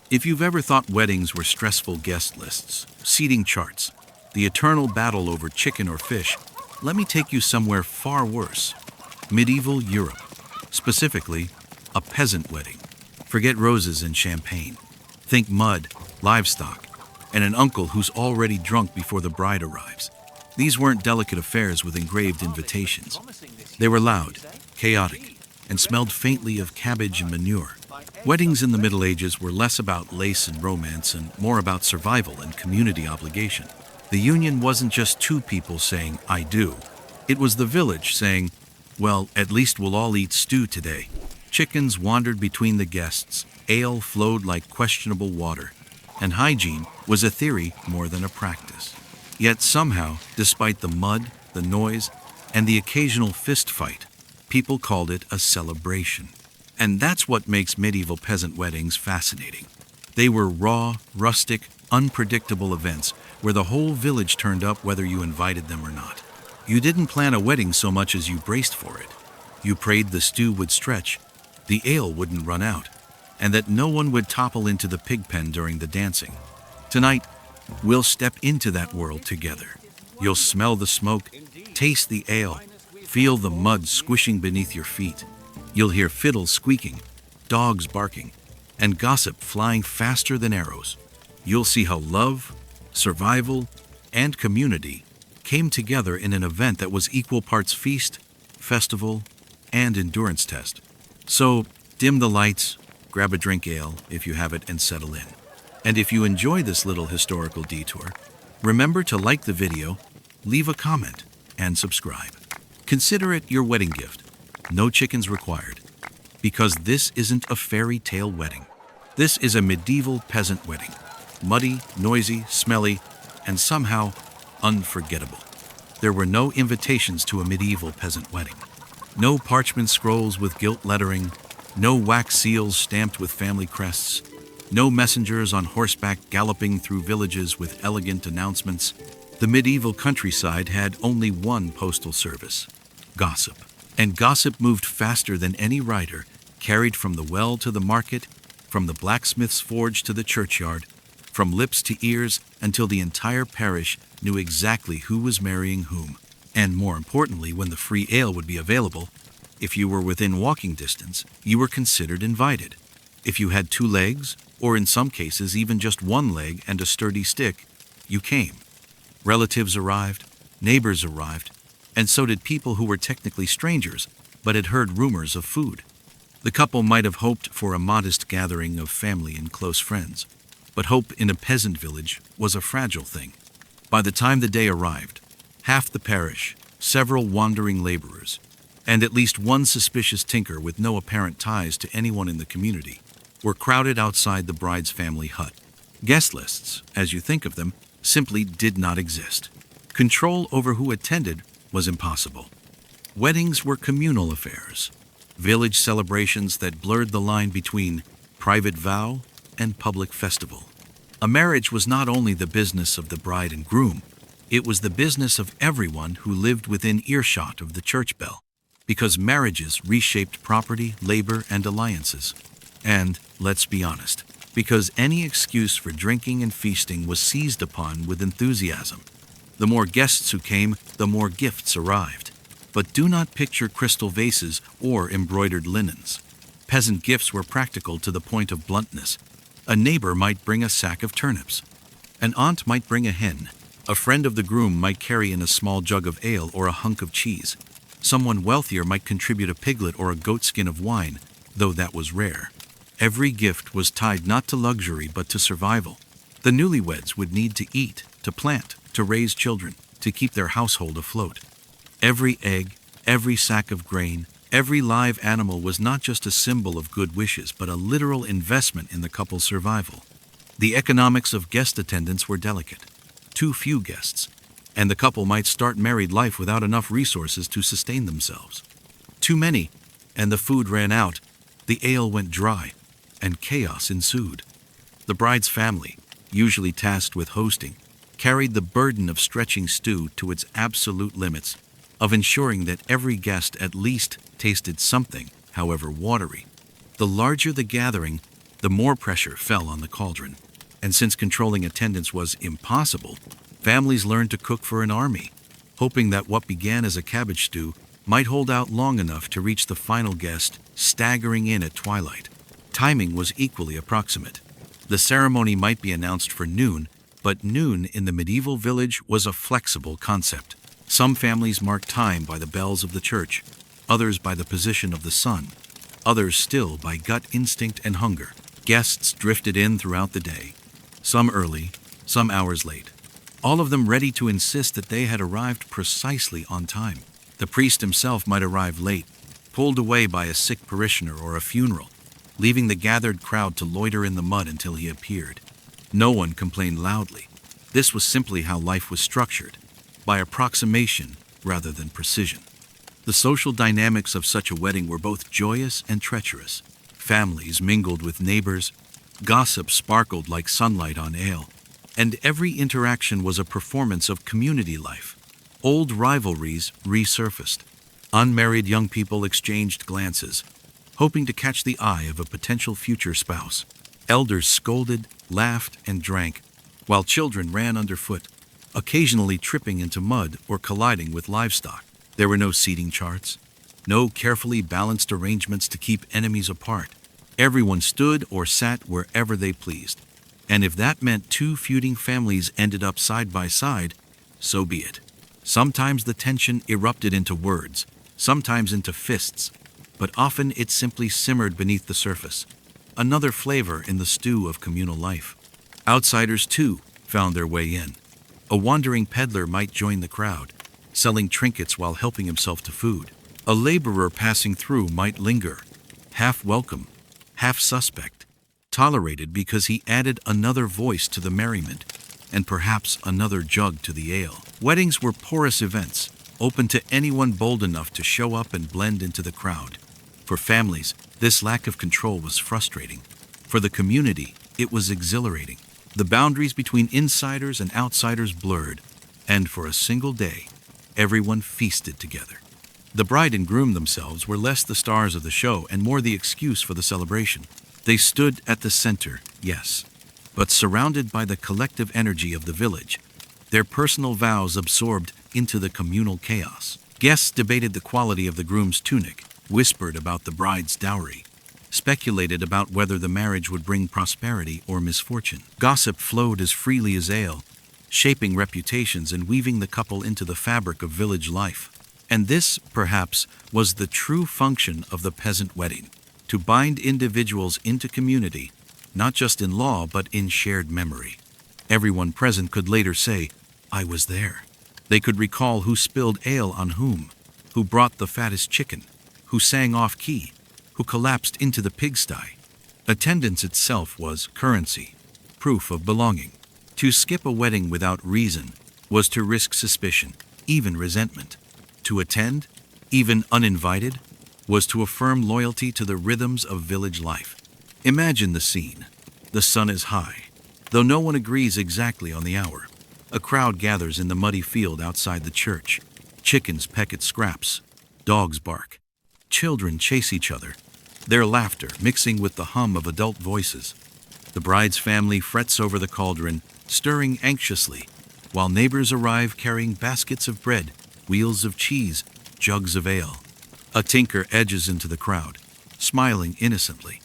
If you've ever thought weddings were stressful guest lists, seating charts, the eternal battle over chicken or fish, let me take you somewhere far worse. Medieval Europe. Specifically, a peasant wedding. Forget roses and champagne. Think mud, livestock, and an uncle who's already drunk before the bride arrives. These weren't delicate affairs with engraved invitations. They were loud, chaotic, and smelled faintly of cabbage and manure. Weddings in the Middle Ages were less about lace and romance and more about survival and community obligation. The union wasn't just two people saying, "I do." It was the village saying, "Well, at least we'll all eat stew today." Chickens wandered between the guests, ale flowed like questionable water, and hygiene was a theory more than a practice. Yet somehow, despite the mud, the noise, and the occasional fist fight, people called it a celebration. And that's what makes medieval peasant weddings fascinating. They were raw, rustic, unpredictable events where the whole village turned up whether you invited them or not. You didn't plan a wedding so much as you braced for it. You prayed the stew would stretch, the ale wouldn't run out, and that no one would topple into the pig pen during the dancing. Tonight, we'll step into that world together. You'll smell the smoke, taste the ale, feel the mud squishing beneath your feet. You'll hear fiddles squeaking, dogs barking, and gossip flying faster than arrows. You'll see how love, survival, and community came together in an event that was equal parts feast, festival, and endurance test. So, dim the lights, grab a drink ale if you have it, and settle in. And if you enjoy this little historical detour, remember to like the video, leave a comment, and subscribe. Consider it your wedding gift. No chickens required. Because this isn't a fairy tale wedding. This is a medieval peasant wedding. Muddy, noisy, smelly, and somehow unforgettable. There were no invitations to a medieval peasant wedding. No parchment scrolls with gilt lettering, no wax seals stamped with family crests, no messengers on horseback galloping through villages with elegant announcements. The medieval countryside had only one postal service: gossip. And gossip moved faster than any rider, carried from the well to the market, from the blacksmith's forge to the churchyard, from lips to ears until the entire parish knew exactly who was marrying whom. And more importantly, when the free ale would be available, if you were within walking distance, you were considered invited. If you had two legs, or in some cases even just one leg and a sturdy stick, you came. Relatives arrived, neighbors arrived, and so did people who were technically strangers, but had heard rumors of food. The couple might have hoped for a modest gathering of family and close friends, but hope in a peasant village was a fragile thing. By the time the day arrived, half the parish, several wandering laborers, and at least one suspicious tinker with no apparent ties to anyone in the community were crowded outside the bride's family hut. Guest lists, as you think of them, simply did not exist. Control over who attended was impossible. Weddings were communal affairs, village celebrations that blurred the line between private vow and public festival. A marriage was not only the business of the bride and groom, it was the business of everyone who lived within earshot of the church bell, because marriages reshaped property, labor, and alliances. And, let's be honest, because any excuse for drinking and feasting was seized upon with enthusiasm. The more guests who came, the more gifts arrived. But do not picture crystal vases or embroidered linens. Peasant gifts were practical to the point of bluntness. A neighbor might bring a sack of turnips. An aunt might bring a hen. A friend of the groom might carry in a small jug of ale or a hunk of cheese. Someone wealthier might contribute a piglet or a goatskin of wine, though that was rare. Every gift was tied not to luxury but to survival. The newlyweds would need to eat, to plant, to raise children, to keep their household afloat. Every egg, every sack of grain, every live animal was not just a symbol of good wishes but a literal investment in the couple's survival. The economics of guest attendance were delicate. Too few guests, and the couple might start married life without enough resources to sustain themselves. Too many, and the food ran out, the ale went dry, and chaos ensued. The bride's family, usually tasked with hosting, carried the burden of stretching stew to its absolute limits, of ensuring that every guest at least tasted something, however watery. The larger the gathering, the more pressure fell on the cauldron. And since controlling attendance was impossible, families learned to cook for an army, hoping that what began as a cabbage stew might hold out long enough to reach the final guest, staggering in at twilight. Timing was equally approximate. The ceremony might be announced for noon, but noon in the medieval village was a flexible concept. Some families marked time by the bells of the church, others by the position of the sun, others still by gut instinct and hunger. Guests drifted in throughout the day, some early, some hours late, all of them ready to insist that they had arrived precisely on time. The priest himself might arrive late, pulled away by a sick parishioner or a funeral, leaving the gathered crowd to loiter in the mud until he appeared. No one complained loudly. This was simply how life was structured, by approximation rather than precision. The social dynamics of such a wedding were both joyous and treacherous. Families mingled with neighbors, gossip sparkled like sunlight on ale, and every interaction was a performance of community life. Old rivalries resurfaced. Unmarried young people exchanged glances, hoping to catch the eye of a potential future spouse. Elders scolded, laughed, and drank, while children ran underfoot, occasionally tripping into mud or colliding with livestock. There were no seating charts, no carefully balanced arrangements to keep enemies apart. Everyone stood or sat wherever they pleased. And if that meant two feuding families ended up side by side, so be it. Sometimes the tension erupted into words, sometimes into fists, but often it simply simmered beneath the surface, another flavor in the stew of communal life. Outsiders, too, found their way in. A wandering peddler might join the crowd, selling trinkets while helping himself to food. A laborer passing through might linger, half welcome, half suspect, tolerated because he added another voice to the merriment, and perhaps another jug to the ale. Weddings were porous events, open to anyone bold enough to show up and blend into the crowd. For families, this lack of control was frustrating. For the community, it was exhilarating. The boundaries between insiders and outsiders blurred, and for a single day, everyone feasted together. The bride and groom themselves were less the stars of the show and more the excuse for the celebration. They stood at the center, yes, but surrounded by the collective energy of the village, their personal vows absorbed into the communal chaos. Guests debated the quality of the groom's tunic, whispered about the bride's dowry, speculated about whether the marriage would bring prosperity or misfortune. Gossip flowed as freely as ale, shaping reputations and weaving the couple into the fabric of village life. And this, perhaps, was the true function of the peasant wedding, to bind individuals into community, not just in law but in shared memory. Everyone present could later say, "I was there." They could recall who spilled ale on whom, who brought the fattest chicken, who sang off-key, who collapsed into the pigsty. Attendance itself was currency, proof of belonging. To skip a wedding without reason was to risk suspicion, even resentment. To attend, even uninvited, was to affirm loyalty to the rhythms of village life. Imagine the scene. The sun is high, though no one agrees exactly on the hour. A crowd gathers in the muddy field outside the church. Chickens peck at scraps. Dogs bark. Children chase each other, their laughter mixing with the hum of adult voices. The bride's family frets over the cauldron, stirring anxiously, while neighbors arrive carrying baskets of bread, wheels of cheese, jugs of ale. A tinker edges into the crowd, smiling innocently,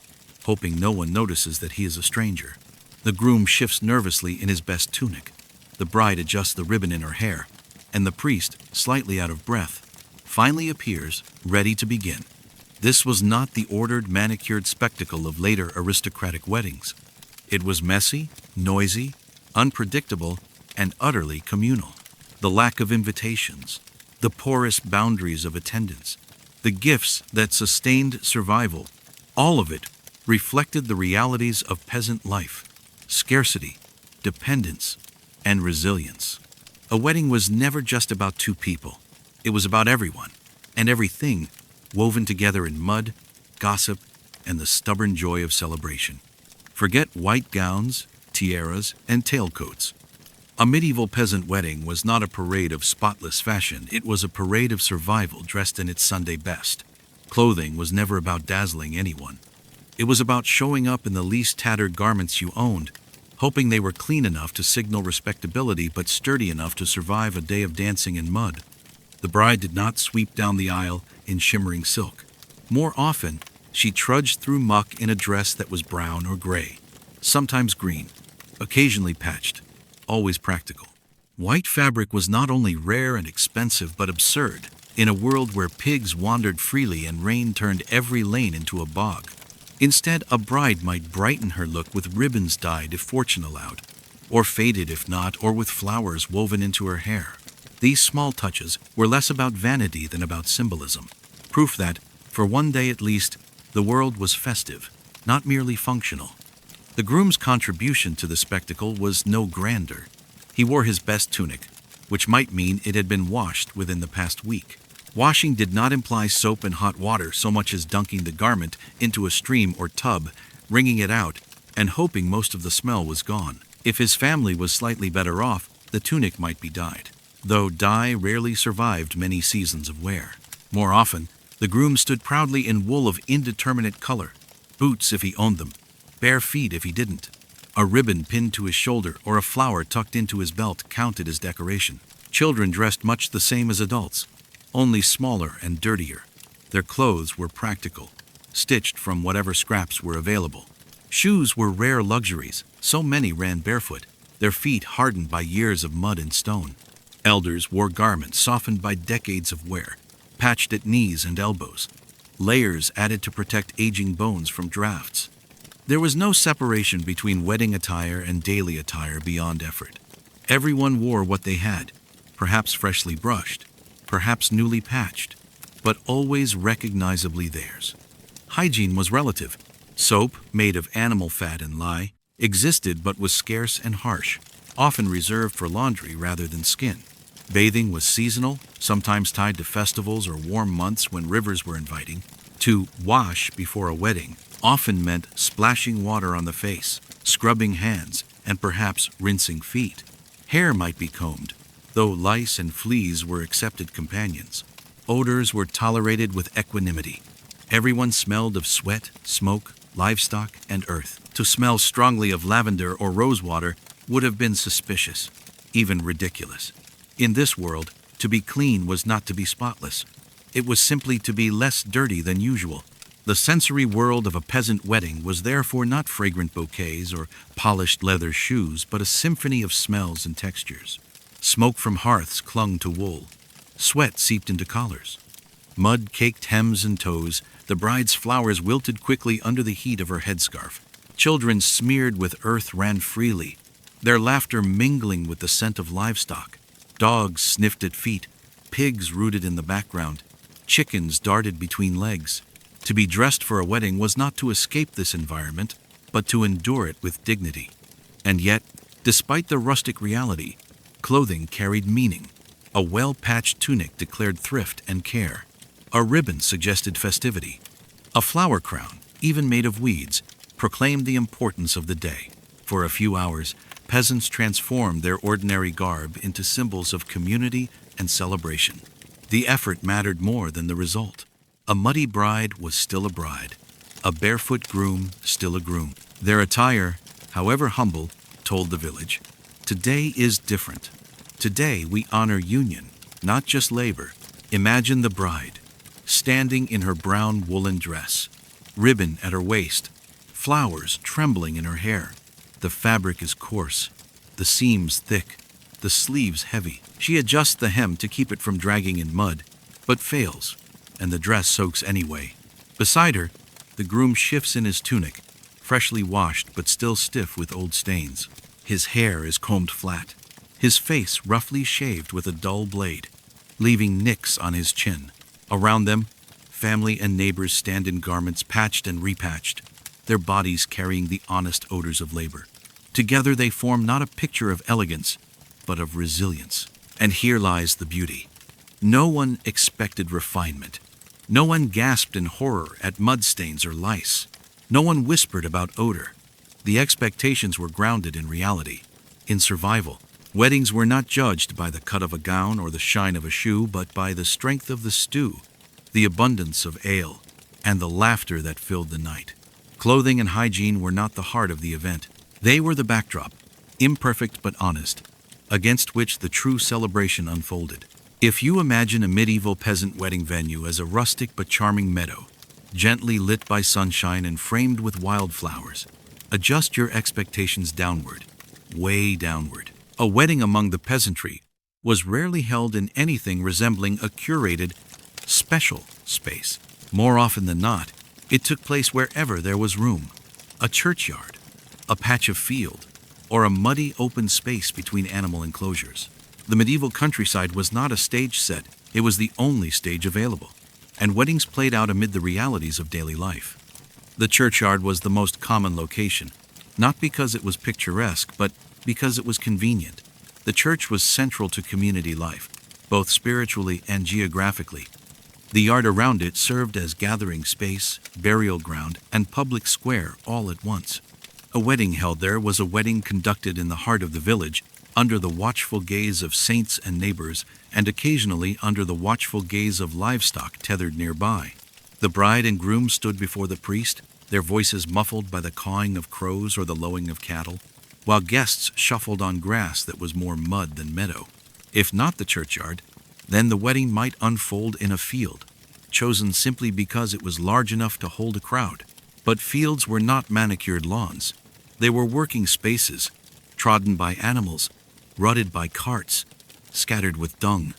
hoping no one notices that he is a stranger. The groom shifts nervously in his best tunic. The bride adjusts the ribbon in her hair, and the priest, slightly out of breath, finally appears, ready to begin. This was not the ordered, manicured spectacle of later aristocratic weddings. It was messy, noisy, unpredictable, and utterly communal. The lack of invitations, the porous boundaries of attendance, the gifts that sustained survival, all of it reflected the realities of peasant life: scarcity, dependence, and resilience. A wedding was never just about two people. It was about everyone and everything woven together in mud, gossip, and the stubborn joy of celebration. Forget white gowns, tiaras, and tailcoats. A medieval peasant wedding was not a parade of spotless fashion. It was a parade of survival dressed in its Sunday best. Clothing was never about dazzling anyone. It was about showing up in the least tattered garments you owned, hoping they were clean enough to signal respectability but sturdy enough to survive a day of dancing in mud. The bride did not sweep down the aisle in shimmering silk. More often, she trudged through muck in a dress that was brown or gray, sometimes green, occasionally patched, always practical. White fabric was not only rare and expensive but absurd, in a world where pigs wandered freely and rain turned every lane into a bog. Instead, a bride might brighten her look with ribbons dyed if fortune allowed, or faded if not, or with flowers woven into her hair. These small touches were less about vanity than about symbolism, proof that, for one day at least, the world was festive, not merely functional. The groom's contribution to the spectacle was no grander. He wore his best tunic, which might mean it had been washed within the past week. Washing did not imply soap and hot water so much as dunking the garment into a stream or tub, wringing it out, and hoping most of the smell was gone. If his family was slightly better off, the tunic might be dyed, though dye rarely survived many seasons of wear. More often, the groom stood proudly in wool of indeterminate color, boots if he owned them, bare feet if he didn't. A ribbon pinned to his shoulder or a flower tucked into his belt counted as decoration. Children dressed much the same as adults, only smaller and dirtier. Their clothes were practical, stitched from whatever scraps were available. Shoes were rare luxuries, so many ran barefoot, their feet hardened by years of mud and stone. Elders wore garments softened by decades of wear, patched at knees and elbows, layers added to protect aging bones from drafts. There was no separation between wedding attire and daily attire beyond effort. Everyone wore what they had, perhaps freshly brushed, perhaps newly patched, but always recognizably theirs. Hygiene was relative. Soap, made of animal fat and lye, existed but was scarce and harsh, often reserved for laundry rather than skin. Bathing was seasonal, sometimes tied to festivals or warm months when rivers were inviting. To wash before a wedding often meant splashing water on the face, scrubbing hands, and perhaps rinsing feet. Hair might be combed, though lice and fleas were accepted companions. Odors were tolerated with equanimity. Everyone smelled of sweat, smoke, livestock, and earth. To smell strongly of lavender or rosewater would have been suspicious, even ridiculous. In this world, to be clean was not to be spotless. It was simply to be less dirty than usual. The sensory world of a peasant wedding was therefore not fragrant bouquets or polished leather shoes, but a symphony of smells and textures. Smoke from hearths clung to wool. Sweat seeped into collars. Mud caked hems and toes. The bride's flowers wilted quickly under the heat of her headscarf. Children smeared with earth ran freely, their laughter mingling with the scent of livestock. Dogs sniffed at feet. Pigs rooted in the background. Chickens darted between legs. To be dressed for a wedding was not to escape this environment, but to endure it with dignity. And yet, despite the rustic reality, clothing carried meaning. A well-patched tunic declared thrift and care. A ribbon suggested festivity. A flower crown, even made of weeds, proclaimed the importance of the day. For a few hours, peasants transformed their ordinary garb into symbols of community and celebration. The effort mattered more than the result. A muddy bride was still a bride. A barefoot groom still a groom. Their attire, however humble, told the village, today is different. Today we honor union, not just labor. Imagine the bride, standing in her brown woolen dress, ribbon at her waist, flowers trembling in her hair. The fabric is coarse, the seams thick, the sleeves heavy. She adjusts the hem to keep it from dragging in mud, but fails, and the dress soaks anyway. Beside her, the groom shifts in his tunic, freshly washed but still stiff with old stains. His hair is combed flat, his face roughly shaved with a dull blade, leaving nicks on his chin. Around them, family and neighbors stand in garments patched and repatched, their bodies carrying the honest odors of labor. Together they form not a picture of elegance, but of resilience. And here lies the beauty. No one expected refinement. No one gasped in horror at mud stains or lice. No one whispered about odor. The expectations were grounded in reality, in survival. Weddings were not judged by the cut of a gown or the shine of a shoe, but by the strength of the stew, the abundance of ale, and the laughter that filled the night. Clothing and hygiene were not the heart of the event. They were the backdrop, imperfect but honest, against which the true celebration unfolded. If you imagine a medieval peasant wedding venue as a rustic but charming meadow, gently lit by sunshine and framed with wildflowers, adjust your expectations downward, way downward. A wedding among the peasantry was rarely held in anything resembling a curated, special space. More often than not, it took place wherever there was room: a churchyard, a patch of field, or a muddy open space between animal enclosures. The medieval countryside was not a stage set, it was the only stage available, and weddings played out amid the realities of daily life. The churchyard was the most common location, not because it was picturesque, but because it was convenient. The church was central to community life, both spiritually and geographically. The yard around it served as gathering space, burial ground, and public square all at once. A wedding held there was a wedding conducted in the heart of the village, under the watchful gaze of saints and neighbors, and occasionally under the watchful gaze of livestock tethered nearby. The bride and groom stood before the priest, their voices muffled by the cawing of crows or the lowing of cattle, while guests shuffled on grass that was more mud than meadow. If not the churchyard, then the wedding might unfold in a field, chosen simply because it was large enough to hold a crowd. But fields were not manicured lawns. They were working spaces, trodden by animals, rutted by carts, scattered with dung.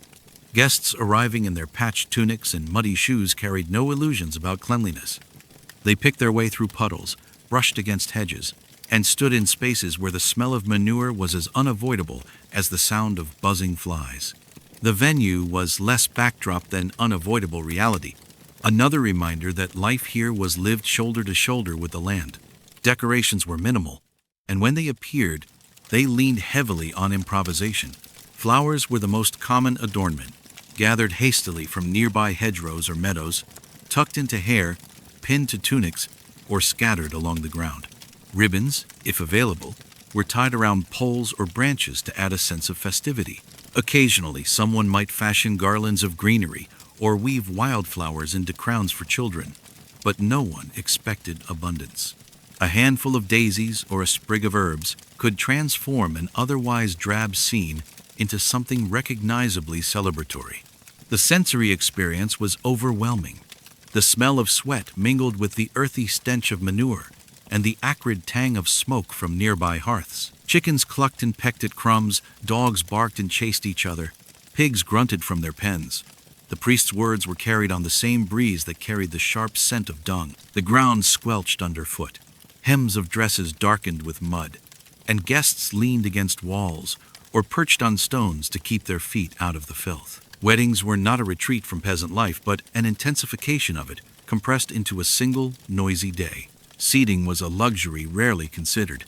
Guests arriving in their patched tunics and muddy shoes carried no illusions about cleanliness. They picked their way through puddles, brushed against hedges, and stood in spaces where the smell of manure was as unavoidable as the sound of buzzing flies. The venue was less backdrop than unavoidable reality, another reminder that life here was lived shoulder to shoulder with the land. Decorations were minimal, and when they appeared, they leaned heavily on improvisation. Flowers were the most common adornment, gathered hastily from nearby hedgerows or meadows, tucked into hair, pinned to tunics, or scattered along the ground. Ribbons, if available, were tied around poles or branches to add a sense of festivity. Occasionally, someone might fashion garlands of greenery or weave wildflowers into crowns for children, but no one expected abundance. A handful of daisies or a sprig of herbs could transform an otherwise drab scene into something recognizably celebratory. The sensory experience was overwhelming. The smell of sweat mingled with the earthy stench of manure and the acrid tang of smoke from nearby hearths. Chickens clucked and pecked at crumbs, dogs barked and chased each other, pigs grunted from their pens. The priest's words were carried on the same breeze that carried the sharp scent of dung. The ground squelched underfoot. Hems of dresses darkened with mud, and guests leaned against walls or perched on stones to keep their feet out of the filth. Weddings were not a retreat from peasant life, but an intensification of it, compressed into a single, noisy day. Seating was a luxury rarely considered.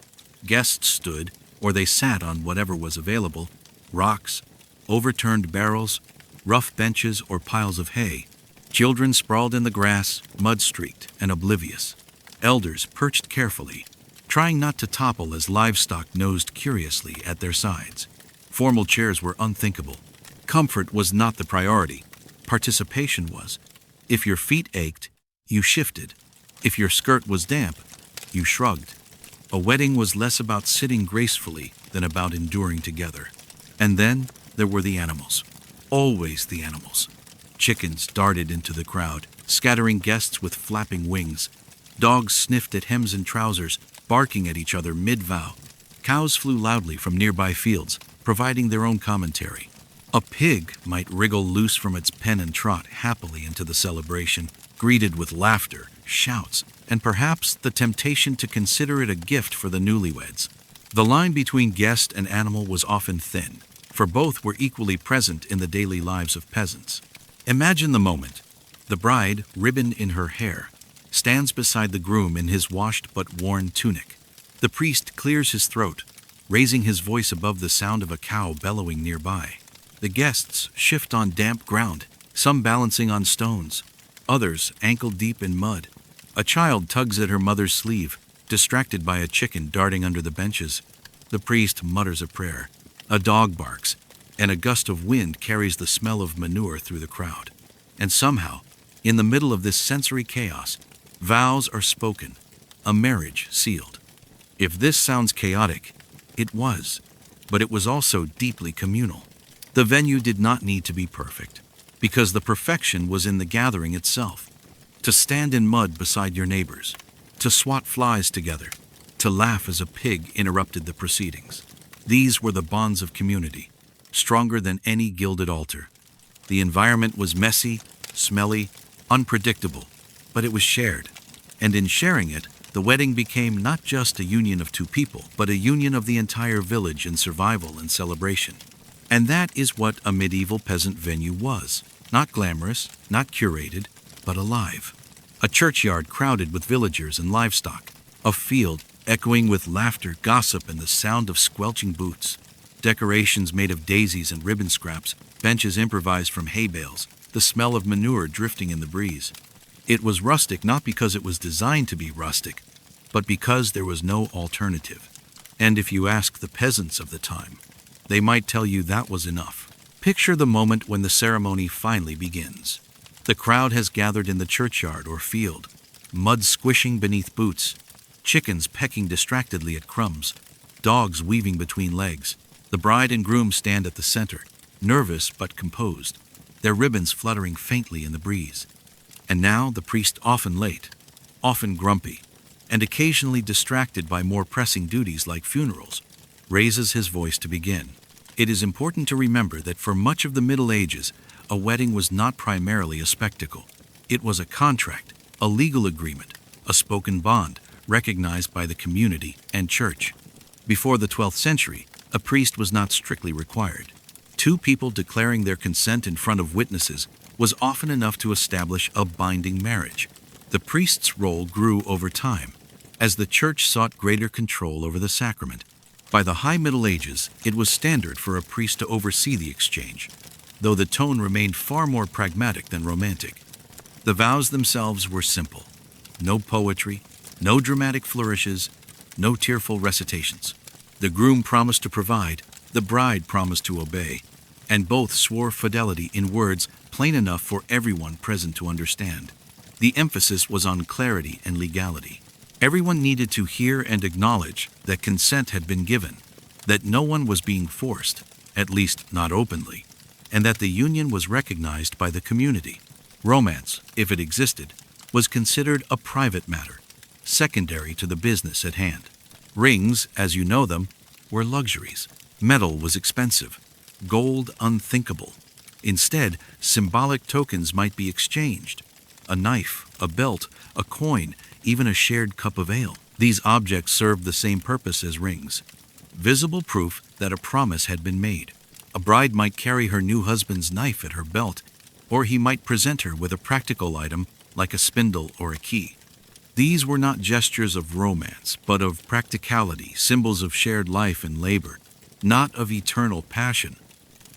Guests stood, or they sat on whatever was available: rocks, overturned barrels, rough benches, or piles of hay. Children sprawled in the grass, mud-streaked and oblivious. Elders perched carefully, trying not to topple as livestock nosed curiously at their sides. Formal chairs were unthinkable. Comfort was not the priority. Participation was. If your feet ached, you shifted. If your skirt was damp, you shrugged. A wedding was less about sitting gracefully than about enduring together. And then there were the animals. Always the animals. Chickens darted into the crowd, scattering guests with flapping wings. Dogs sniffed at hems and trousers, barking at each other mid-vow. Cows flew loudly from nearby fields, providing their own commentary. A pig might wriggle loose from its pen and trot happily into the celebration, greeted with laughter, shouts, and perhaps the temptation to consider it a gift for the newlyweds. The line between guest and animal was often thin, for both were equally present in the daily lives of peasants. Imagine the moment. The bride, ribbon in her hair, stands beside the groom in his washed but worn tunic. The priest clears his throat, raising his voice above the sound of a cow bellowing nearby. The guests shift on damp ground, some balancing on stones, others ankle-deep in mud. A child tugs at her mother's sleeve, distracted by a chicken darting under the benches. The priest mutters a prayer. A dog barks, and a gust of wind carries the smell of manure through the crowd. And somehow, in the middle of this sensory chaos, vows are spoken, a marriage sealed. If this sounds chaotic, it was, but it was also deeply communal. The venue did not need to be perfect, because the perfection was in the gathering itself. To stand in mud beside your neighbors, to swat flies together, to laugh as a pig interrupted the proceedings. These were the bonds of community, stronger than any gilded altar. The environment was messy, smelly, unpredictable, but it was shared. And in sharing it, the wedding became not just a union of two people, but a union of the entire village in survival and celebration. And that is what a medieval peasant venue was. Not glamorous, not curated, but alive. A churchyard crowded with villagers and livestock. A field echoing with laughter, gossip, and the sound of squelching boots. Decorations made of daisies and ribbon scraps, benches improvised from hay bales, the smell of manure drifting in the breeze. It was rustic not because it was designed to be rustic, but because there was no alternative. And if you ask the peasants of the time, they might tell you that was enough. Picture the moment when the ceremony finally begins. The crowd has gathered in the churchyard or field, mud squishing beneath boots, chickens pecking distractedly at crumbs, dogs weaving between legs. The bride and groom stand at the center, nervous but composed, their ribbons fluttering faintly in the breeze. And now the priest, often late, often grumpy, and occasionally distracted by more pressing duties like funerals, raises his voice to begin. It is important to remember that for much of the Middle Ages, a wedding was not primarily a spectacle. It was a contract, a legal agreement, a spoken bond, recognized by the community and church. Before the 12th century, a priest was not strictly required. Two people declaring their consent in front of witnesses was often enough to establish a binding marriage. The priest's role grew over time, as the church sought greater control over the sacrament. By the High Middle Ages, it was standard for a priest to oversee the exchange, though the tone remained far more pragmatic than romantic. The vows themselves were simple. No poetry, no dramatic flourishes, no tearful recitations. The groom promised to provide, the bride promised to obey, and both swore fidelity in words plain enough for everyone present to understand. The emphasis was on clarity and legality. Everyone needed to hear and acknowledge that consent had been given, that no one was being forced, at least not openly, and that the union was recognized by the community. Romance, if it existed, was considered a private matter, secondary to the business at hand. Rings, as you know them, were luxuries. Metal was expensive, gold unthinkable. Instead, symbolic tokens might be exchanged. A knife, a belt, a coin, even a shared cup of ale. These objects served the same purpose as rings. Visible proof that a promise had been made. A bride might carry her new husband's knife at her belt, or he might present her with a practical item like a spindle or a key. These were not gestures of romance, but of practicality, symbols of shared life and labor, not of eternal passion.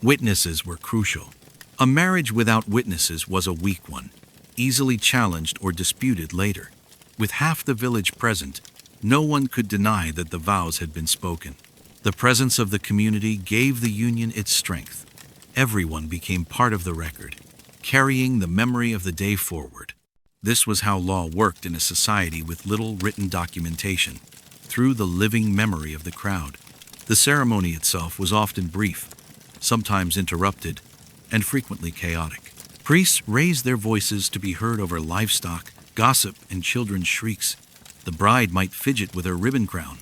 Witnesses were crucial. A marriage without witnesses was a weak one, easily challenged or disputed later. With half the village present, no one could deny that the vows had been spoken. The presence of the community gave the union its strength. Everyone became part of the record, carrying the memory of the day forward. This was how law worked in a society with little written documentation, through the living memory of the crowd. The ceremony itself was often brief, sometimes interrupted, and frequently chaotic. Priests raised their voices to be heard over livestock, gossip, and children's shrieks. The bride might fidget with her ribbon crown.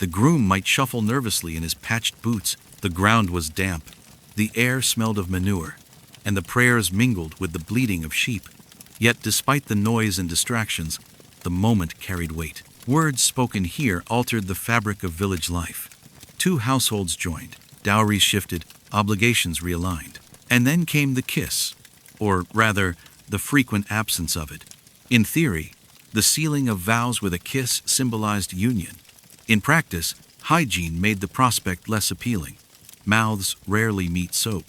The groom might shuffle nervously in his patched boots. The ground was damp. The air smelled of manure, and the prayers mingled with the bleating of sheep. Yet despite the noise and distractions, the moment carried weight. Words spoken here altered the fabric of village life. Two households joined, dowries shifted, obligations realigned. And then came the kiss, or rather, the frequent absence of it. In theory, the sealing of vows with a kiss symbolized union. In practice, hygiene made the prospect less appealing. Mouths rarely meet soap.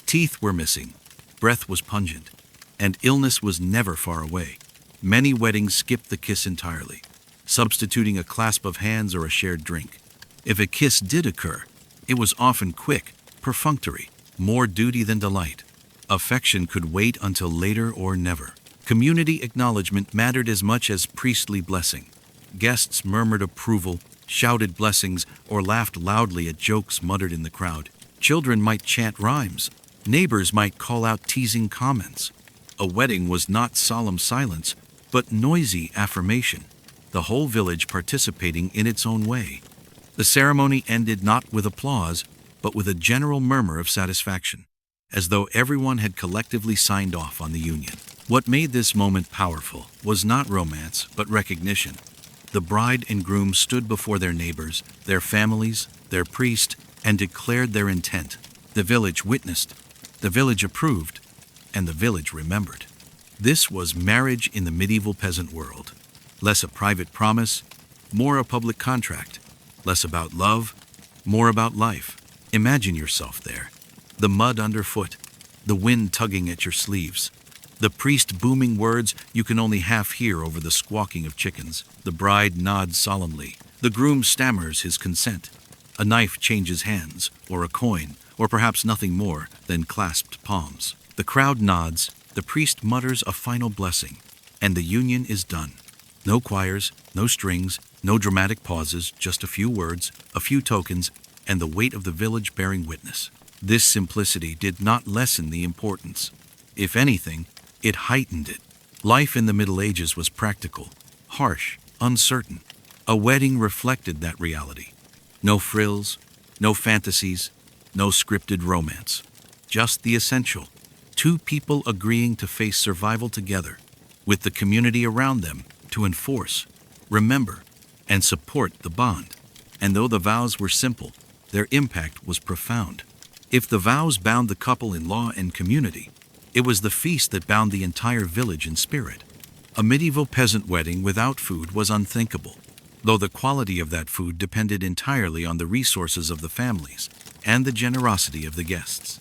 Teeth were missing, breath was pungent, and illness was never far away. Many weddings skipped the kiss entirely, substituting a clasp of hands or a shared drink. If a kiss did occur, it was often quick, perfunctory, more duty than delight. Affection could wait until later or never. Community acknowledgement mattered as much as priestly blessing. Guests murmured approval, shouted blessings, or laughed loudly at jokes muttered in the crowd. Children might chant rhymes. Neighbors might call out teasing comments. A wedding was not solemn silence, but noisy affirmation, the whole village participating in its own way. The ceremony ended not with applause, but with a general murmur of satisfaction, as though everyone had collectively signed off on the union. What made this moment powerful was not romance, but recognition. The bride and groom stood before their neighbors, their families, their priest, and declared their intent. The village witnessed, the village approved, and the village remembered. This was marriage in the medieval peasant world. Less a private promise, more a public contract. Less about love, more about life. Imagine yourself there. The mud underfoot, the wind tugging at your sleeves. The priest booming words you can only half hear over the squawking of chickens. The bride nods solemnly. The groom stammers his consent. A knife changes hands, or a coin, or perhaps nothing more than clasped palms. The crowd nods, the priest mutters a final blessing, and the union is done. No choirs, no strings, no dramatic pauses, just a few words, a few tokens, and the weight of the village bearing witness. This simplicity did not lessen the importance. If anything, it heightened it. Life in the Middle Ages was practical, harsh, uncertain. A wedding reflected that reality. No frills, no fantasies, no scripted romance. Just the essential. Two people agreeing to face survival together, with the community around them to enforce, remember, and support the bond. And though the vows were simple, their impact was profound. If the vows bound the couple in law and community, it was the feast that bound the entire village in spirit. A medieval peasant wedding without food was unthinkable, though the quality of that food depended entirely on the resources of the families and the generosity of the guests.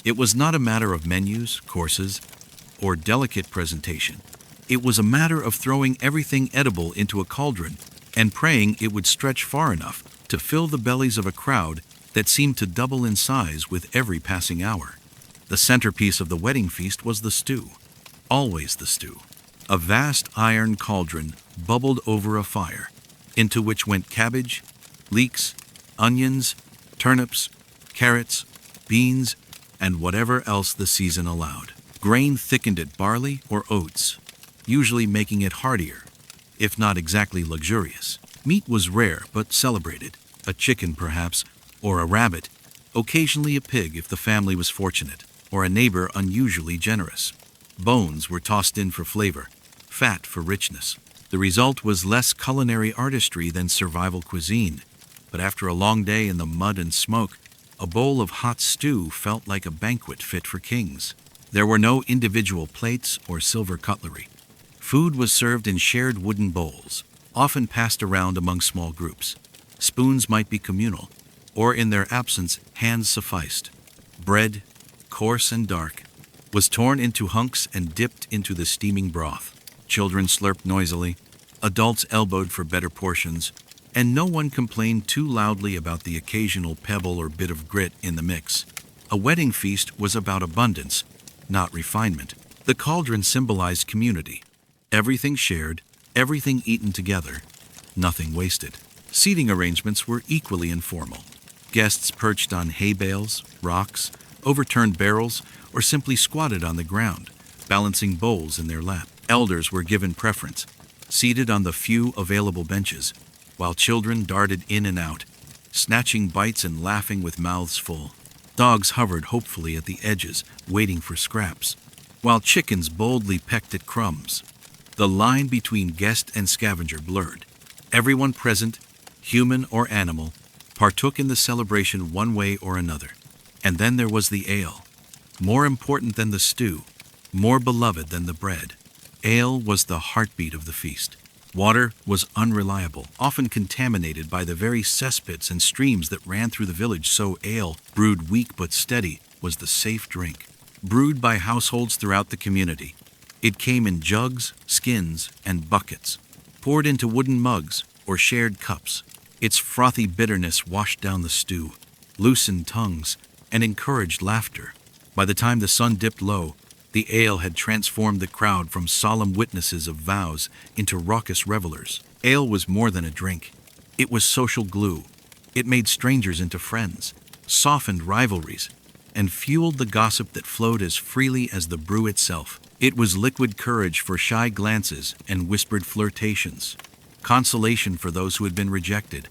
It was not a matter of menus, courses, or delicate presentation. It was a matter of throwing everything edible into a cauldron and praying it would stretch far enough to fill the bellies of a crowd that seemed to double in size with every passing hour. The centerpiece of the wedding feast was the stew. Always the stew. A vast iron cauldron bubbled over a fire, into which went cabbage, leeks, onions, turnips, carrots, beans, and whatever else the season allowed. Grain thickened it barley or oats, usually making it heartier, if not exactly luxurious. Meat was rare but celebrated, a chicken perhaps, or a rabbit, occasionally a pig if the family was fortunate, or a neighbor unusually generous. Bones were tossed in for flavor, fat for richness. The result was less culinary artistry than survival cuisine, but after a long day in the mud and smoke, a bowl of hot stew felt like a banquet fit for kings. There were no individual plates or silver cutlery. Food was served in shared wooden bowls, often passed around among small groups. Spoons might be communal, or in their absence, hands sufficed. Bread, coarse and dark, was torn into hunks and dipped into the steaming broth. Children slurped noisily, adults elbowed for better portions, and no one complained too loudly about the occasional pebble or bit of grit in the mix. A wedding feast was about abundance, not refinement. The cauldron symbolized community. Everything shared, everything eaten together, nothing wasted. Seating arrangements were equally informal. Guests perched on hay bales, rocks, overturned barrels, or simply squatted on the ground, balancing bowls in their lap. Elders were given preference, seated on the few available benches, while children darted in and out, snatching bites and laughing with mouths full. Dogs hovered hopefully at the edges, waiting for scraps, while chickens boldly pecked at crumbs. The line between guest and scavenger blurred. Everyone present, human or animal, partook in the celebration one way or another. And then there was the ale, more important than the stew, more beloved than the bread. Ale was the heartbeat of the feast. Water was unreliable, often contaminated by the very cesspits and streams that ran through the village, so ale, brewed weak but steady, was the safe drink. Brewed by households throughout the community, it came in jugs, skins, and buckets, poured into wooden mugs or shared cups. Its frothy bitterness washed down the stew, loosened tongues, and encouraged laughter. By the time the sun dipped low, The ale had transformed the crowd from solemn witnesses of vows into raucous revelers. Ale was more than a drink. It was social glue. It made strangers into friends, softened rivalries, and fueled the gossip that flowed as freely as the brew itself. It was liquid courage for shy glances and whispered flirtations, consolation for those who had been rejected,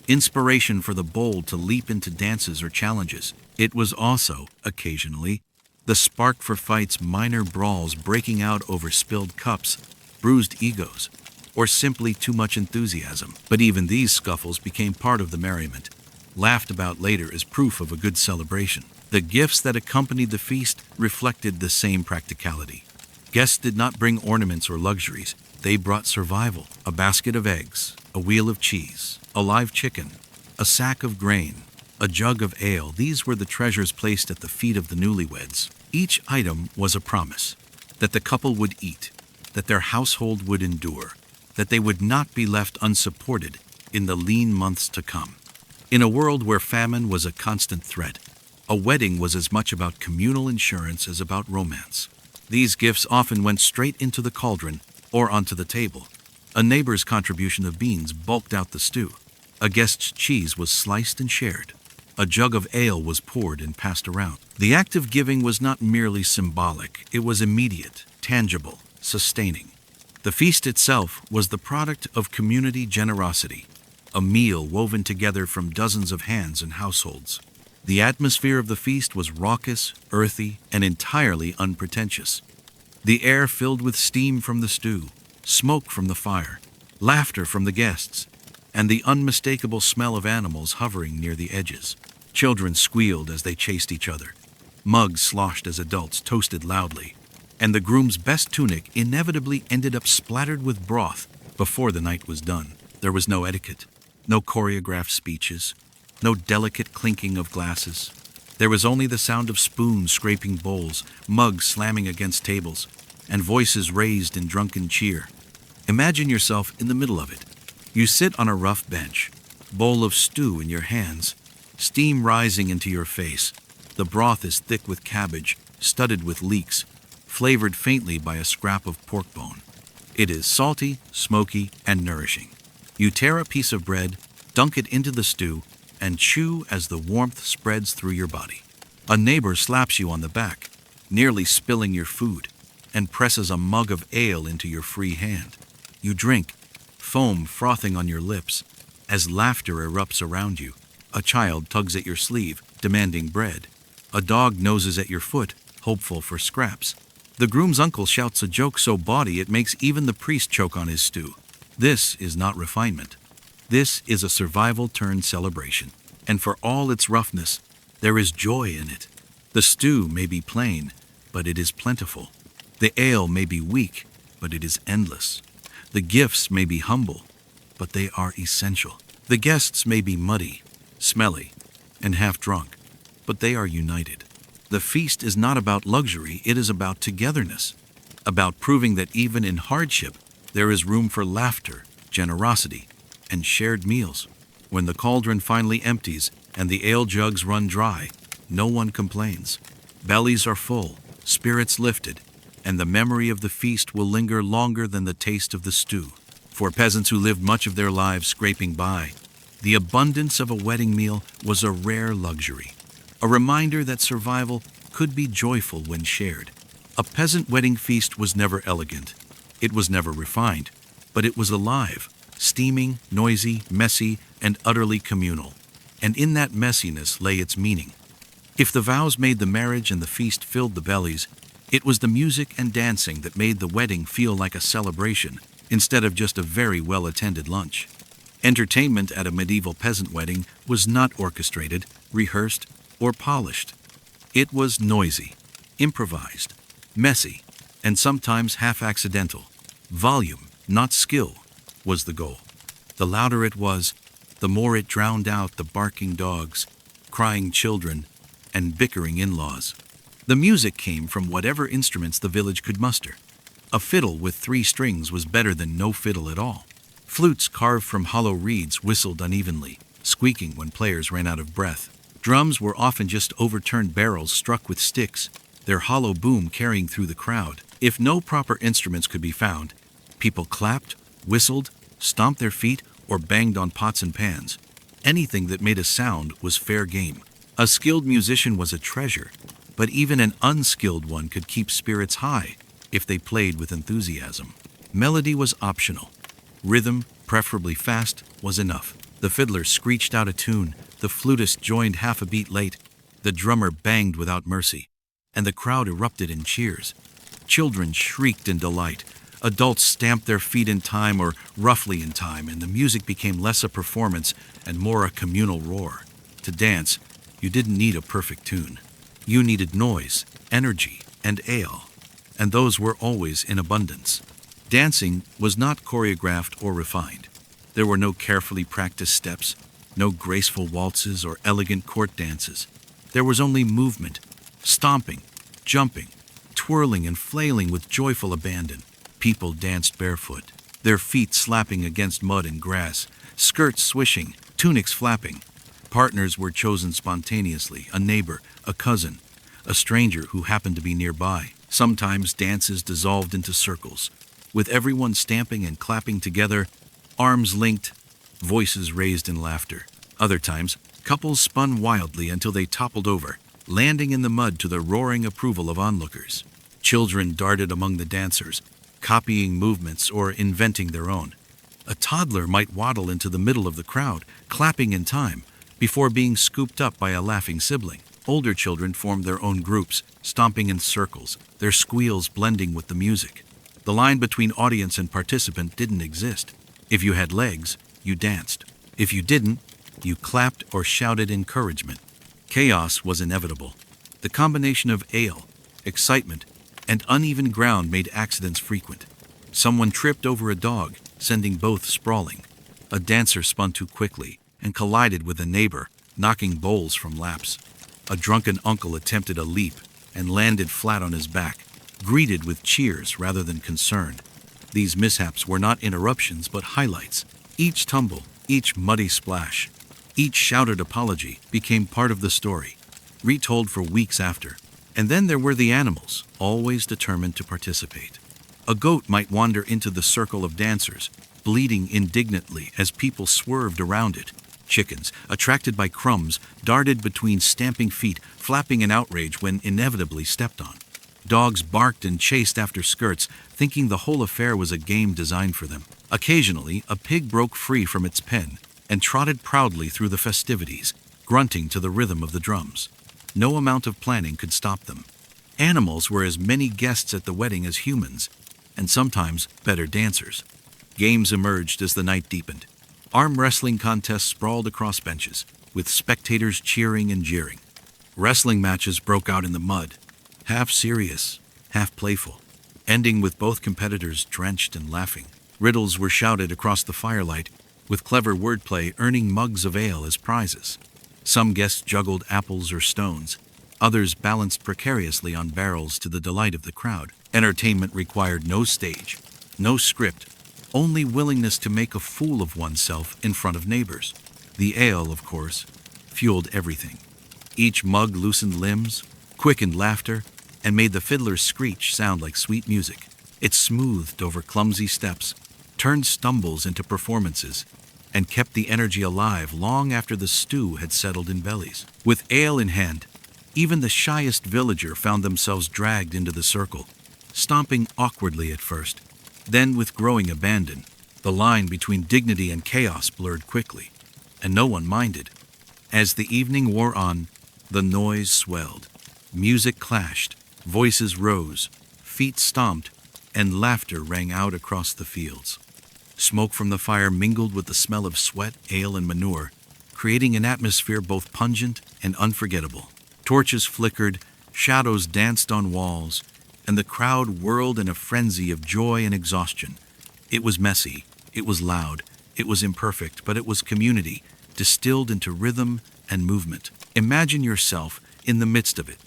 inspiration for the bold to leap into dances or challenges. It was also, occasionally, the spark for fights, minor brawls breaking out over spilled cups, bruised egos, or simply too much enthusiasm. But even these scuffles became part of the merriment, laughed about later as proof of a good celebration. The gifts that accompanied the feast reflected the same practicality. Guests did not bring ornaments or luxuries. They brought survival: a basket of eggs, a wheel of cheese, a live chicken, a sack of grain, a jug of ale. These were the treasures placed at the feet of the newlyweds. Each item was a promise that the couple would eat, that their household would endure, that they would not be left unsupported in the lean months to come. In a world where famine was a constant threat, a wedding was as much about communal insurance as about romance. These gifts often went straight into the cauldron or onto the table. A neighbor's contribution of beans bulked out the stew. A guest's cheese was sliced and shared. A jug of ale was poured and passed around. The act of giving was not merely symbolic, it was immediate, tangible, sustaining. The feast itself was the product of community generosity, a meal woven together from dozens of hands and households. The atmosphere of the feast was raucous, earthy, and entirely unpretentious. The air filled with steam from the stew, smoke from the fire, laughter from the guests, and the unmistakable smell of animals hovering near the edges. Children squealed as they chased each other. Mugs sloshed as adults toasted loudly, and the groom's best tunic inevitably ended up splattered with broth before the night was done. There was no etiquette, no choreographed speeches, no delicate clinking of glasses. There was only the sound of spoons scraping bowls, mugs slamming against tables, and voices raised in drunken cheer. Imagine yourself in the middle of it. You sit on a rough bench, bowl of stew in your hands, steam rising into your face. The broth is thick with cabbage, studded with leeks, flavored faintly by a scrap of pork bone. It is salty, smoky, and nourishing. You tear a piece of bread, dunk it into the stew, and chew as the warmth spreads through your body. A neighbor slaps you on the back, nearly spilling your food, and presses a mug of ale into your free hand. You drink, foam frothing on your lips, as laughter erupts around you. A child tugs at your sleeve, demanding bread. A dog noses at your foot, hopeful for scraps. The groom's uncle shouts a joke so bawdy it makes even the priest choke on his stew. This is not refinement. This is a survival-turned-celebration, and for all its roughness, there is joy in it. The stew may be plain, but it is plentiful. The ale may be weak, but it is endless. The gifts may be humble, but they are essential. The guests may be muddy, smelly, and half-drunk, but they are united. The feast is not about luxury, it is about togetherness, about proving that even in hardship, there is room for laughter, generosity, and shared meals. When the cauldron finally empties and the ale jugs run dry, no one complains. Bellies are full, spirits lifted, and the memory of the feast will linger longer than the taste of the stew. For peasants who lived much of their lives scraping by, the abundance of a wedding meal was a rare luxury, a reminder that survival could be joyful when shared. A peasant wedding feast was never elegant. It was never refined, but it was alive, steaming, noisy, messy, and utterly communal. And in that messiness lay its meaning. If the vows made the marriage and the feast filled the bellies, it was the music and dancing that made the wedding feel like a celebration instead of just a very well-attended lunch. Entertainment at a medieval peasant wedding was not orchestrated, rehearsed, or polished. It was noisy, improvised, messy, and sometimes half-accidental. Volume, not skill, was the goal. The louder it was, the more it drowned out the barking dogs, crying children, and bickering in-laws. The music came from whatever instruments the village could muster. A fiddle with 3 strings was better than no fiddle at all. Flutes carved from hollow reeds whistled unevenly, squeaking when players ran out of breath. Drums were often just overturned barrels struck with sticks, their hollow boom carrying through the crowd. If no proper instruments could be found, people clapped, whistled, stomped their feet, or banged on pots and pans. Anything that made a sound was fair game. A skilled musician was a treasure, but even an unskilled one could keep spirits high if they played with enthusiasm. Melody was optional. Rhythm, preferably fast, was enough. The fiddler screeched out a tune, the flutist joined half a beat late, the drummer banged without mercy, and the crowd erupted in cheers. Children shrieked in delight. Adults stamped their feet in time or roughly in time, and the music became less a performance and more a communal roar. To dance, you didn't need a perfect tune. You needed noise, energy, and ale, and those were always in abundance. Dancing was not choreographed or refined. There were no carefully practiced steps, no graceful waltzes or elegant court dances. There was only movement, stomping, jumping, twirling and flailing with joyful abandon. People danced barefoot, their feet slapping against mud and grass, skirts swishing, tunics flapping. Partners were chosen spontaneously, a neighbor, a cousin, a stranger who happened to be nearby. Sometimes dances dissolved into circles, with everyone stamping and clapping together, arms linked, voices raised in laughter. Other times, couples spun wildly until they toppled over, landing in the mud to the roaring approval of onlookers. Children darted among the dancers, copying movements or inventing their own. A toddler might waddle into the middle of the crowd, clapping in time, before being scooped up by a laughing sibling. Older children formed their own groups, stomping in circles, their squeals blending with the music. The line between audience and participant didn't exist. If you had legs, you danced. If you didn't, you clapped or shouted encouragement. Chaos was inevitable. The combination of ale, excitement, and uneven ground made accidents frequent. Someone tripped over a dog, sending both sprawling. A dancer spun too quickly and collided with a neighbor, knocking bowls from laps. A drunken uncle attempted a leap and landed flat on his back, greeted with cheers rather than concern. These mishaps were not interruptions but highlights. Each tumble, each muddy splash, each shouted apology became part of the story, retold for weeks after. And then there were the animals, always determined to participate. A goat might wander into the circle of dancers, bleating indignantly as people swerved around it. Chickens, attracted by crumbs, darted between stamping feet, flapping in outrage when inevitably stepped on. Dogs barked and chased after skirts, thinking the whole affair was a game designed for them. Occasionally, a pig broke free from its pen and trotted proudly through the festivities, grunting to the rhythm of the drums. No amount of planning could stop them. Animals were as many guests at the wedding as humans, and sometimes better dancers. Games emerged as the night deepened. Arm wrestling contests sprawled across benches, with spectators cheering and jeering. Wrestling matches broke out in the mud, half serious, half playful, ending with both competitors drenched and laughing. Riddles were shouted across the firelight, with clever wordplay earning mugs of ale as prizes. Some guests juggled apples or stones. Others balanced precariously on barrels to the delight of the crowd. Entertainment required no stage, no script, only willingness to make a fool of oneself in front of neighbors. The ale, of course, fueled everything. Each mug loosened limbs, quickened laughter, and made the fiddler's screech sound like sweet music. It smoothed over clumsy steps, turned stumbles into performances, and kept the energy alive long after the stew had settled in bellies. With ale in hand, even the shyest villager found themselves dragged into the circle, stomping awkwardly at first. Then, with growing abandon, the line between dignity and chaos blurred quickly, and no one minded. As the evening wore on, the noise swelled. Music clashed, voices rose, feet stomped, and laughter rang out across the fields. Smoke from the fire mingled with the smell of sweat, ale, and manure, creating an atmosphere both pungent and unforgettable. Torches flickered, shadows danced on walls, and the crowd whirled in a frenzy of joy and exhaustion. It was messy, it was loud, it was imperfect, but it was community, distilled into rhythm and movement. Imagine yourself in the midst of it,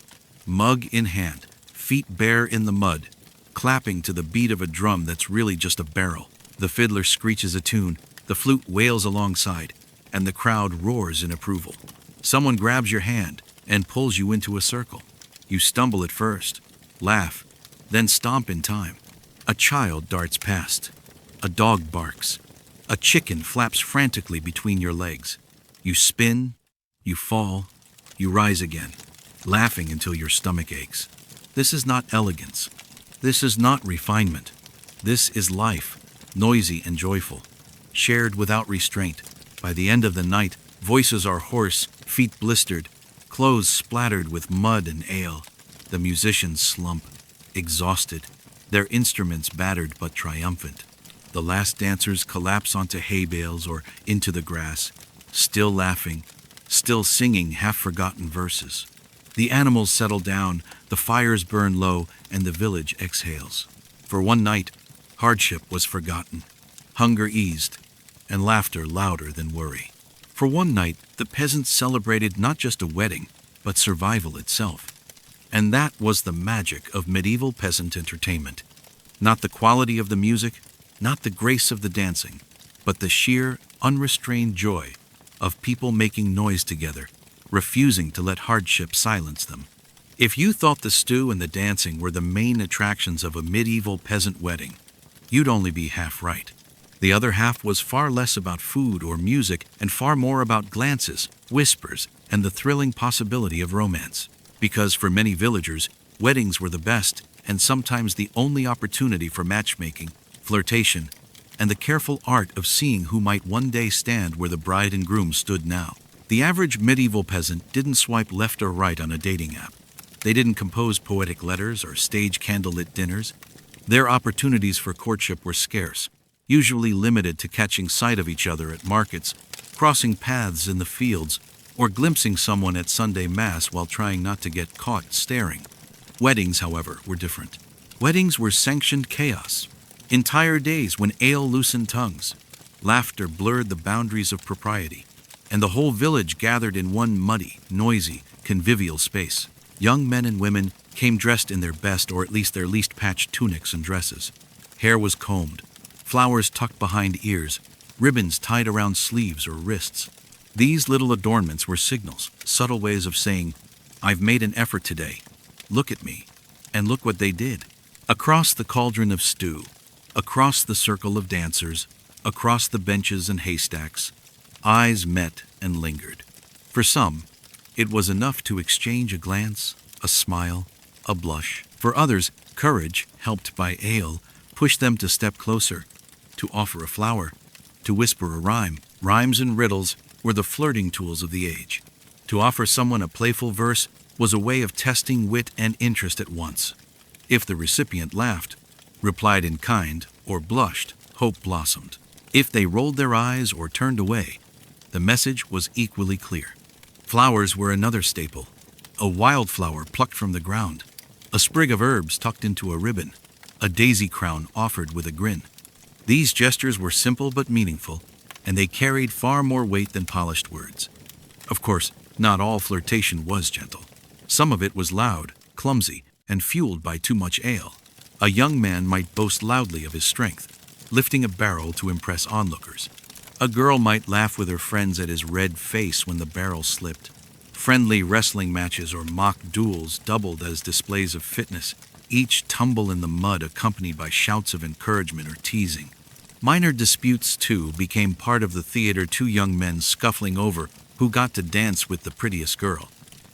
mug in hand, feet bare in the mud, clapping to the beat of a drum that's really just a barrel. The fiddler screeches a tune, the flute wails alongside, and the crowd roars in approval. Someone grabs your hand and pulls you into a circle. You stumble at first, laugh, then stomp in time. A child darts past. A dog barks. A chicken flaps frantically between your legs. You spin, you fall, you rise again, laughing until your stomach aches. This is not elegance. This is not refinement. This is life, noisy and joyful, shared without restraint. By the end of the night, voices are hoarse, feet blistered, clothes splattered with mud and ale. The musicians slump, exhausted, their instruments battered but triumphant. The last dancers collapse onto hay bales or into the grass, still laughing, still singing half-forgotten verses. The animals settle down, the fires burn low, and the village exhales. For one night, hardship was forgotten, hunger eased, and laughter louder than worry. For one night, the peasants celebrated not just a wedding, but survival itself. And that was the magic of medieval peasant entertainment. Not the quality of the music, not the grace of the dancing, but the sheer, unrestrained joy of people making noise together, refusing to let hardship silence them. If you thought the stew and the dancing were the main attractions of a medieval peasant wedding, you'd only be half right. The other half was far less about food or music and far more about glances, whispers, and the thrilling possibility of romance. Because for many villagers, weddings were the best and sometimes the only opportunity for matchmaking, flirtation, and the careful art of seeing who might one day stand where the bride and groom stood now. The average medieval peasant didn't swipe left or right on a dating app. They didn't compose poetic letters or stage candlelit dinners. Their opportunities for courtship were scarce, usually limited to catching sight of each other at markets, crossing paths in the fields, or glimpsing someone at Sunday Mass while trying not to get caught staring. Weddings, however, were different. Weddings were sanctioned chaos. Entire days when ale loosened tongues, laughter blurred the boundaries of propriety, and the whole village gathered in one muddy, noisy, convivial space. Young men and women came dressed in their best or at least their least patched tunics and dresses. Hair was combed, flowers tucked behind ears, ribbons tied around sleeves or wrists. These little adornments were signals, subtle ways of saying, "I've made an effort today. Look at me." And look what they did. Across the cauldron of stew, across the circle of dancers, across the benches and haystacks, eyes met and lingered. For some, it was enough to exchange a glance, a smile, a blush. For others, courage, helped by ale, pushed them to step closer, to offer a flower, to whisper a rhyme. Rhymes and riddles were the flirting tools of the age. To offer someone a playful verse was a way of testing wit and interest at once. If the recipient laughed, replied in kind, or blushed, hope blossomed. If they rolled their eyes or turned away, the message was equally clear. Flowers were another staple. A wildflower plucked from the ground, a sprig of herbs tucked into a ribbon, a daisy crown offered with a grin. These gestures were simple but meaningful, and they carried far more weight than polished words. Of course, not all flirtation was gentle. Some of it was loud, clumsy, and fueled by too much ale. A young man might boast loudly of his strength, lifting a barrel to impress onlookers. A girl might laugh with her friends at his red face when the barrel slipped. Friendly wrestling matches or mock duels doubled as displays of fitness, each tumble in the mud accompanied by shouts of encouragement or teasing. Minor disputes, too, became part of the theater, two young men scuffling over who got to dance with the prettiest girl,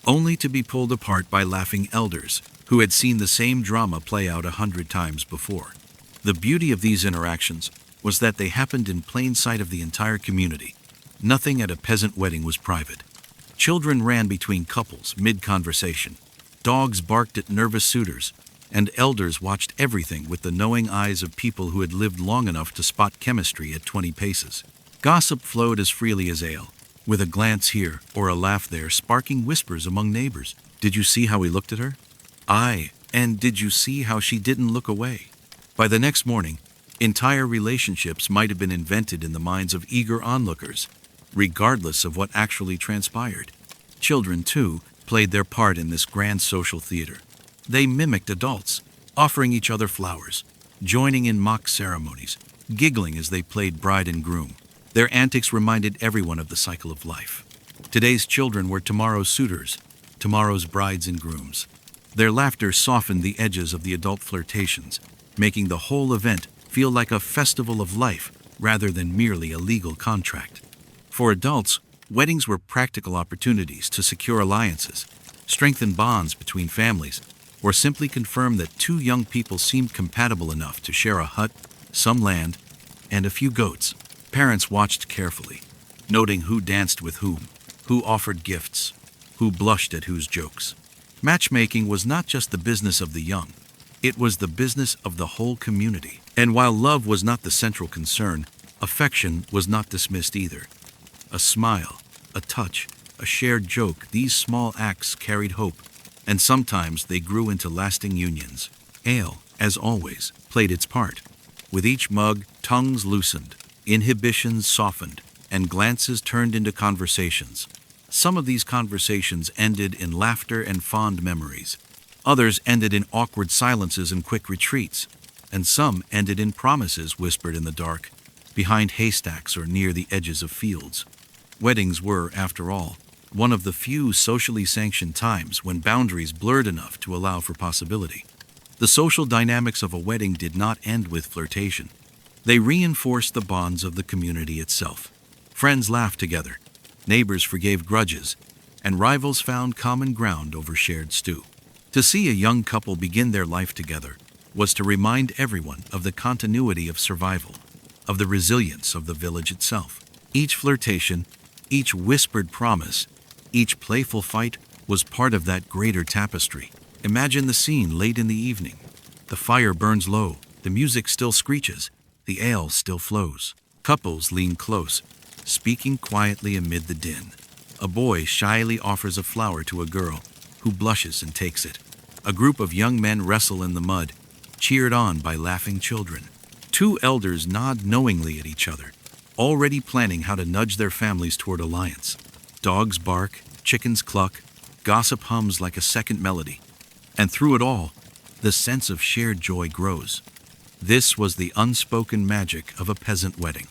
only to be pulled apart by laughing elders who had seen the same drama play out 100 times before. The beauty of these interactions was that they happened in plain sight of the entire community. Nothing at a peasant wedding was private. Children ran between couples mid-conversation. Dogs barked at nervous suitors, and elders watched everything with the knowing eyes of people who had lived long enough to spot chemistry at 20 paces. Gossip flowed as freely as ale, with a glance here or a laugh there sparking whispers among neighbors. Did you see how he looked at her? Aye, and did you see how she didn't look away? By the next morning, entire relationships might have been invented in the minds of eager onlookers, regardless of what actually transpired. Children, too, played their part in this grand social theater. They mimicked adults, offering each other flowers, joining in mock ceremonies, giggling as they played bride and groom. Their antics reminded everyone of the cycle of life. Today's children were tomorrow's suitors, tomorrow's brides and grooms. Their laughter softened the edges of the adult flirtations, making the whole event feel like a festival of life rather than merely a legal contract. For adults, weddings were practical opportunities to secure alliances, strengthen bonds between families, or simply confirm that two young people seemed compatible enough to share a hut, some land, and a few goats. Parents watched carefully, noting who danced with whom, who offered gifts, who blushed at whose jokes. Matchmaking was not just the business of the young, it was the business of the whole community. And while love was not the central concern, affection was not dismissed either. A smile, a touch, a shared joke, these small acts carried hope, and sometimes they grew into lasting unions. Ale, as always, played its part. With each mug, tongues loosened, inhibitions softened, and glances turned into conversations. Some of these conversations ended in laughter and fond memories. Others ended in awkward silences and quick retreats. And some ended in promises whispered in the dark, behind haystacks or near the edges of fields. Weddings were, after all, one of the few socially sanctioned times when boundaries blurred enough to allow for possibility. The social dynamics of a wedding did not end with flirtation. They reinforced the bonds of the community itself. Friends laughed together, neighbors forgave grudges, and rivals found common ground over shared stew. To see a young couple begin their life together was to remind everyone of the continuity of survival, of the resilience of the village itself. Each flirtation, each whispered promise, each playful fight was part of that greater tapestry. Imagine the scene late in the evening. The fire burns low, the music still screeches, the ale still flows. Couples lean close, speaking quietly amid the din. A boy shyly offers a flower to a girl, who blushes and takes it. A group of young men wrestle in the mud, cheered on by laughing children. Two elders nod knowingly at each other, already planning how to nudge their families toward alliance. Dogs bark, chickens cluck, gossip hums like a second melody. And through it all, the sense of shared joy grows. This was the unspoken magic of a peasant wedding.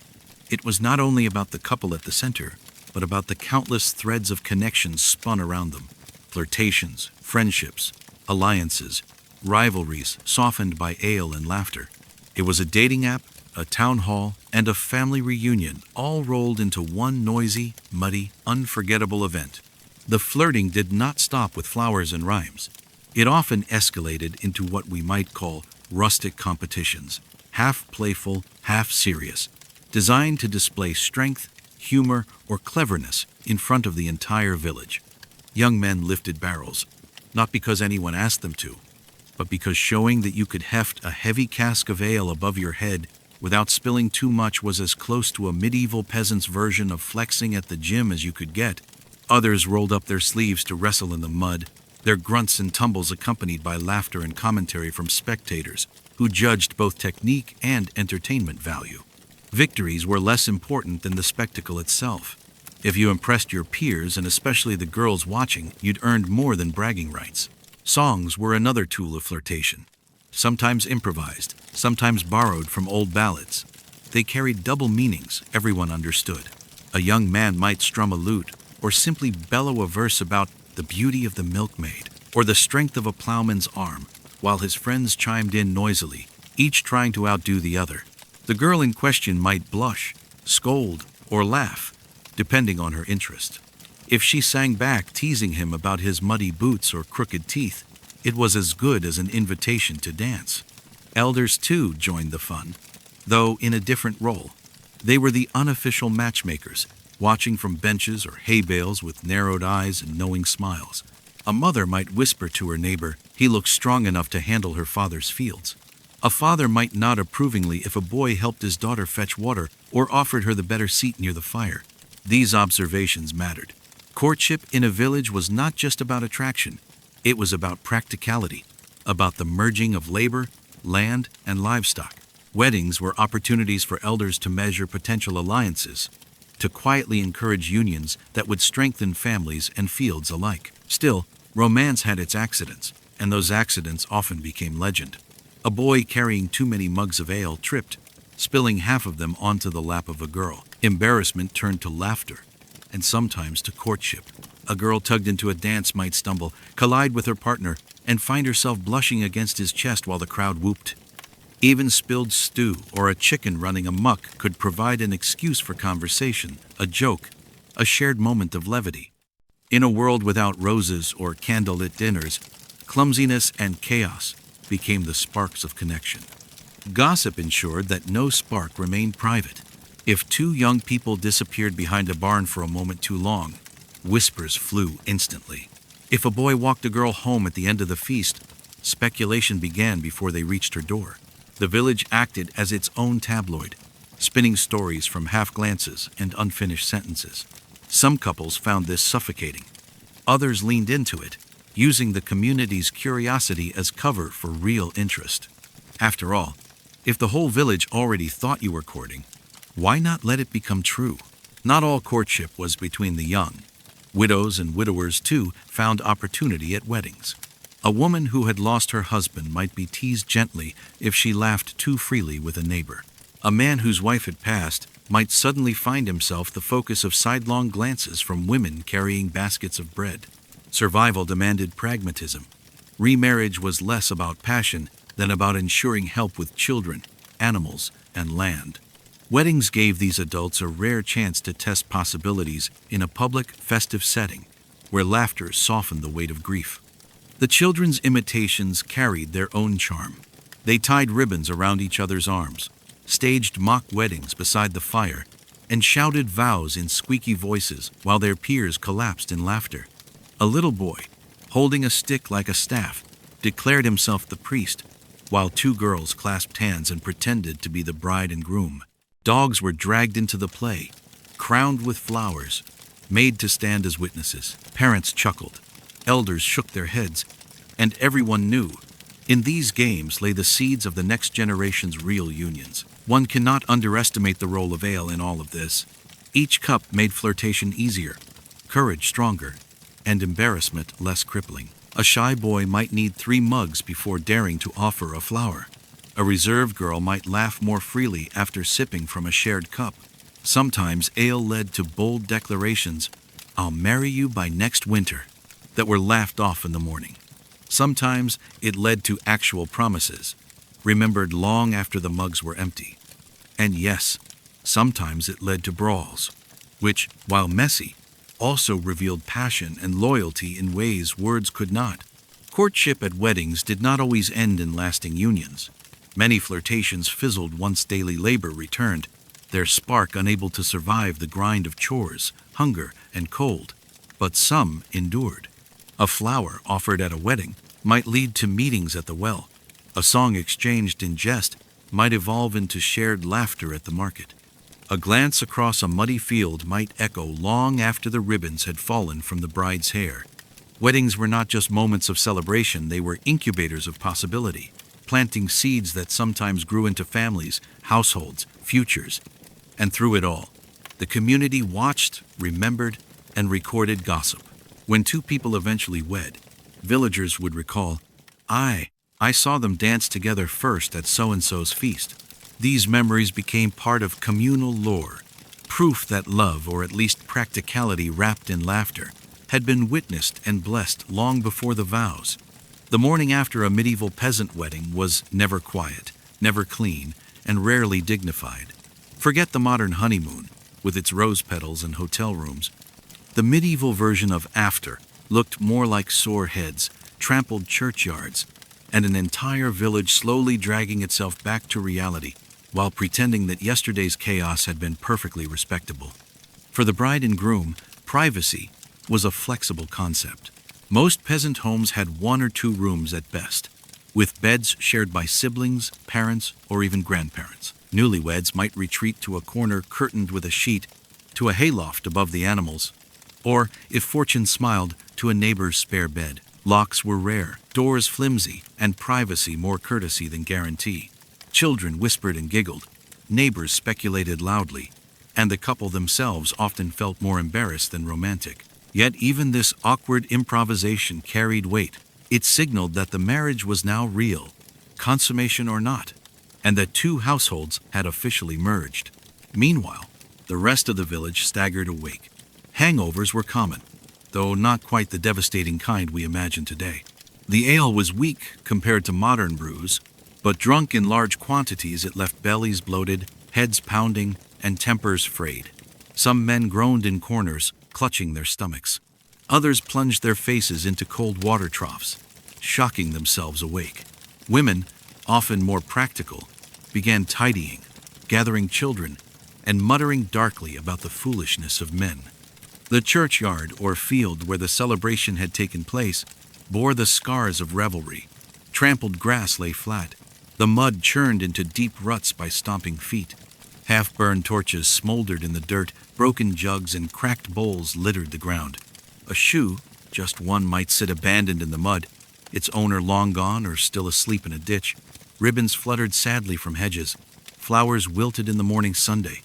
It was not only about the couple at the center, but about the countless threads of connections spun around them. Flirtations, friendships, alliances, rivalries softened by ale and laughter. It was a dating app, a town hall, and a family reunion, all rolled into one noisy, muddy, unforgettable event. The flirting did not stop with flowers and rhymes. It often escalated into what we might call rustic competitions, half playful, half serious, designed to display strength, humor, or cleverness in front of the entire village. Young men lifted barrels, not because anyone asked them to, but because showing that you could heft a heavy cask of ale above your head without spilling too much was as close to a medieval peasant's version of flexing at the gym as you could get. Others rolled up their sleeves to wrestle in the mud, their grunts and tumbles accompanied by laughter and commentary from spectators who judged both technique and entertainment value. Victories were less important than the spectacle itself. If you impressed your peers, and especially the girls watching, you'd earned more than bragging rights. Songs were another tool of flirtation, sometimes improvised, sometimes borrowed from old ballads. They carried double meanings everyone understood. A young man might strum a lute, or simply bellow a verse about the beauty of the milkmaid, or the strength of a plowman's arm, while his friends chimed in noisily, each trying to outdo the other. The girl in question might blush, scold, or laugh, depending on her interest. If she sang back teasing him about his muddy boots or crooked teeth, it was as good as an invitation to dance. Elders, too, joined the fun, though in a different role. They were the unofficial matchmakers, watching from benches or hay bales with narrowed eyes and knowing smiles. A mother might whisper to her neighbor, "He looks strong enough to handle her father's fields." A father might nod approvingly if a boy helped his daughter fetch water or offered her the better seat near the fire. These observations mattered. Courtship in a village was not just about attraction. It was about practicality, about the merging of labor, land, and livestock. Weddings were opportunities for elders to measure potential alliances, to quietly encourage unions that would strengthen families and fields alike. Still, romance had its accidents, and those accidents often became legend. A boy carrying too many mugs of ale tripped, spilling half of them onto the lap of a girl. Embarrassment turned to laughter, and sometimes to courtship. A girl tugged into a dance might stumble, collide with her partner, and find herself blushing against his chest while the crowd whooped. Even spilled stew or a chicken running amok could provide an excuse for conversation, a joke, a shared moment of levity. In a world without roses or candlelit dinners, clumsiness and chaos became the sparks of connection. Gossip ensured that no spark remained private. If two young people disappeared behind a barn for a moment too long, whispers flew instantly. If a boy walked a girl home at the end of the feast, speculation began before they reached her door. The village acted as its own tabloid, spinning stories from half-glances and unfinished sentences. Some couples found this suffocating. Others leaned into it, using the community's curiosity as cover for real interest. After all, if the whole village already thought you were courting, why not let it become true? Not all courtship was between the young. Widows and widowers, too, found opportunity at weddings. A woman who had lost her husband might be teased gently if she laughed too freely with a neighbor. A man whose wife had passed might suddenly find himself the focus of sidelong glances from women carrying baskets of bread. Survival demanded pragmatism. Remarriage was less about passion than about ensuring help with children, animals, and land. Weddings gave these adults a rare chance to test possibilities in a public, festive setting, where laughter softened the weight of grief. The children's imitations carried their own charm. They tied ribbons around each other's arms, staged mock weddings beside the fire, and shouted vows in squeaky voices while their peers collapsed in laughter. A little boy, holding a stick like a staff, declared himself the priest, while two girls clasped hands and pretended to be the bride and groom. Dogs were dragged into the play, crowned with flowers, made to stand as witnesses. Parents chuckled, elders shook their heads, and everyone knew in these games lay the seeds of the next generation's real unions. One cannot underestimate the role of ale in all of this. Each cup made flirtation easier, courage stronger, and embarrassment less crippling. A shy boy might need 3 mugs before daring to offer a flower. A reserved girl might laugh more freely after sipping from a shared cup. Sometimes ale led to bold declarations, "I'll marry you by next winter," that were laughed off in the morning. Sometimes it led to actual promises, remembered long after the mugs were empty. And yes, sometimes it led to brawls, which, while messy, also revealed passion and loyalty in ways words could not. Courtship at weddings did not always end in lasting unions. Many flirtations fizzled once daily labor returned, their spark unable to survive the grind of chores, hunger, and cold. But some endured. A flower offered at a wedding might lead to meetings at the well. A song exchanged in jest might evolve into shared laughter at the market. A glance across a muddy field might echo long after the ribbons had fallen from the bride's hair. Weddings were not just moments of celebration, they were incubators of possibility, planting seeds that sometimes grew into families, households, futures. And through it all, the community watched, remembered, and recorded gossip. When two people eventually wed, villagers would recall, I saw them dance together first at so-and-so's feast. These memories became part of communal lore, proof that love, or at least practicality wrapped in laughter, had been witnessed and blessed long before the vows. The morning after a medieval peasant wedding was never quiet, never clean, and rarely dignified. Forget the modern honeymoon, with its rose petals and hotel rooms. The medieval version of after looked more like sore heads, trampled churchyards, and an entire village slowly dragging itself back to reality while pretending that yesterday's chaos had been perfectly respectable. For the bride and groom, privacy was a flexible concept. Most peasant homes had 1 or 2 rooms at best, with beds shared by siblings, parents, or even grandparents. Newlyweds might retreat to a corner curtained with a sheet, to a hayloft above the animals, or, if fortune smiled, to a neighbor's spare bed. Locks were rare, doors flimsy, and privacy more courtesy than guarantee. Children whispered and giggled, neighbors speculated loudly, and the couple themselves often felt more embarrassed than romantic. Yet even this awkward improvisation carried weight. It signaled that the marriage was now real, consummation or not, and that 2 households had officially merged. Meanwhile, the rest of the village staggered awake. Hangovers were common, though not quite the devastating kind we imagine today. The ale was weak compared to modern brews, but drunk in large quantities it left bellies bloated, heads pounding, and tempers frayed. Some men groaned in corners, clutching their stomachs. Others plunged their faces into cold water troughs, shocking themselves awake. Women, often more practical, began tidying, gathering children, and muttering darkly about the foolishness of men. The churchyard, or field where the celebration had taken place, bore the scars of revelry. Trampled grass lay flat. The mud churned into deep ruts by stomping feet. Half-burned torches smoldered in the dirt, broken jugs and cracked bowls littered the ground. A shoe, just one, might sit abandoned in the mud, its owner long gone or still asleep in a ditch. Ribbons fluttered sadly from hedges. Flowers wilted in the morning sunday.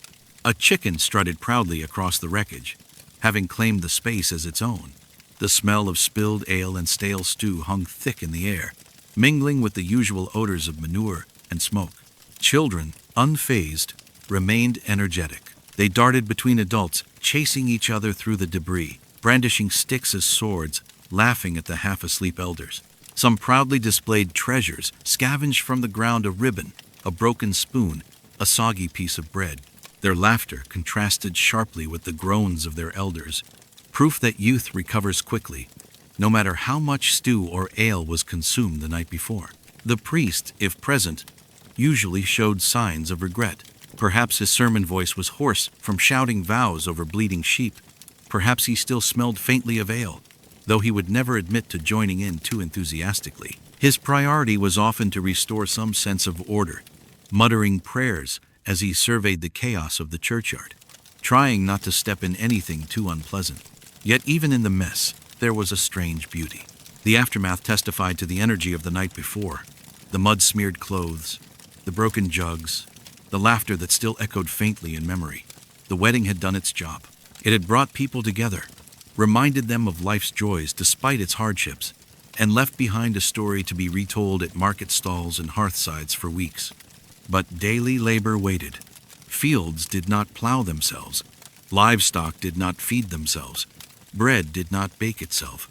A chicken strutted proudly across the wreckage, having claimed the space as its own. The smell of spilled ale and stale stew hung thick in the air, mingling with the usual odors of manure and smoke. Children, unfazed, remained energetic. They darted between adults, chasing each other through the debris, brandishing sticks as swords, laughing at the half-asleep elders. Some proudly displayed treasures, scavenged from the ground a ribbon, a broken spoon, a soggy piece of bread. Their laughter contrasted sharply with the groans of their elders, proof that youth recovers quickly, no matter how much stew or ale was consumed the night before. The priest, if present, usually showed signs of regret. Perhaps his sermon voice was hoarse from shouting vows over bleeding sheep. Perhaps he still smelled faintly of ale, though he would never admit to joining in too enthusiastically. His priority was often to restore some sense of order, muttering prayers as he surveyed the chaos of the churchyard, trying not to step in anything too unpleasant. Yet even in the mess, there was a strange beauty. The aftermath testified to the energy of the night before. The mud-smeared clothes, the broken jugs, the laughter that still echoed faintly in memory. The wedding had done its job. It had brought people together, reminded them of life's joys despite its hardships, and left behind a story to be retold at market stalls and hearthsides for weeks. But daily labor waited. Fields did not plow themselves. Livestock did not feed themselves. Bread did not bake itself.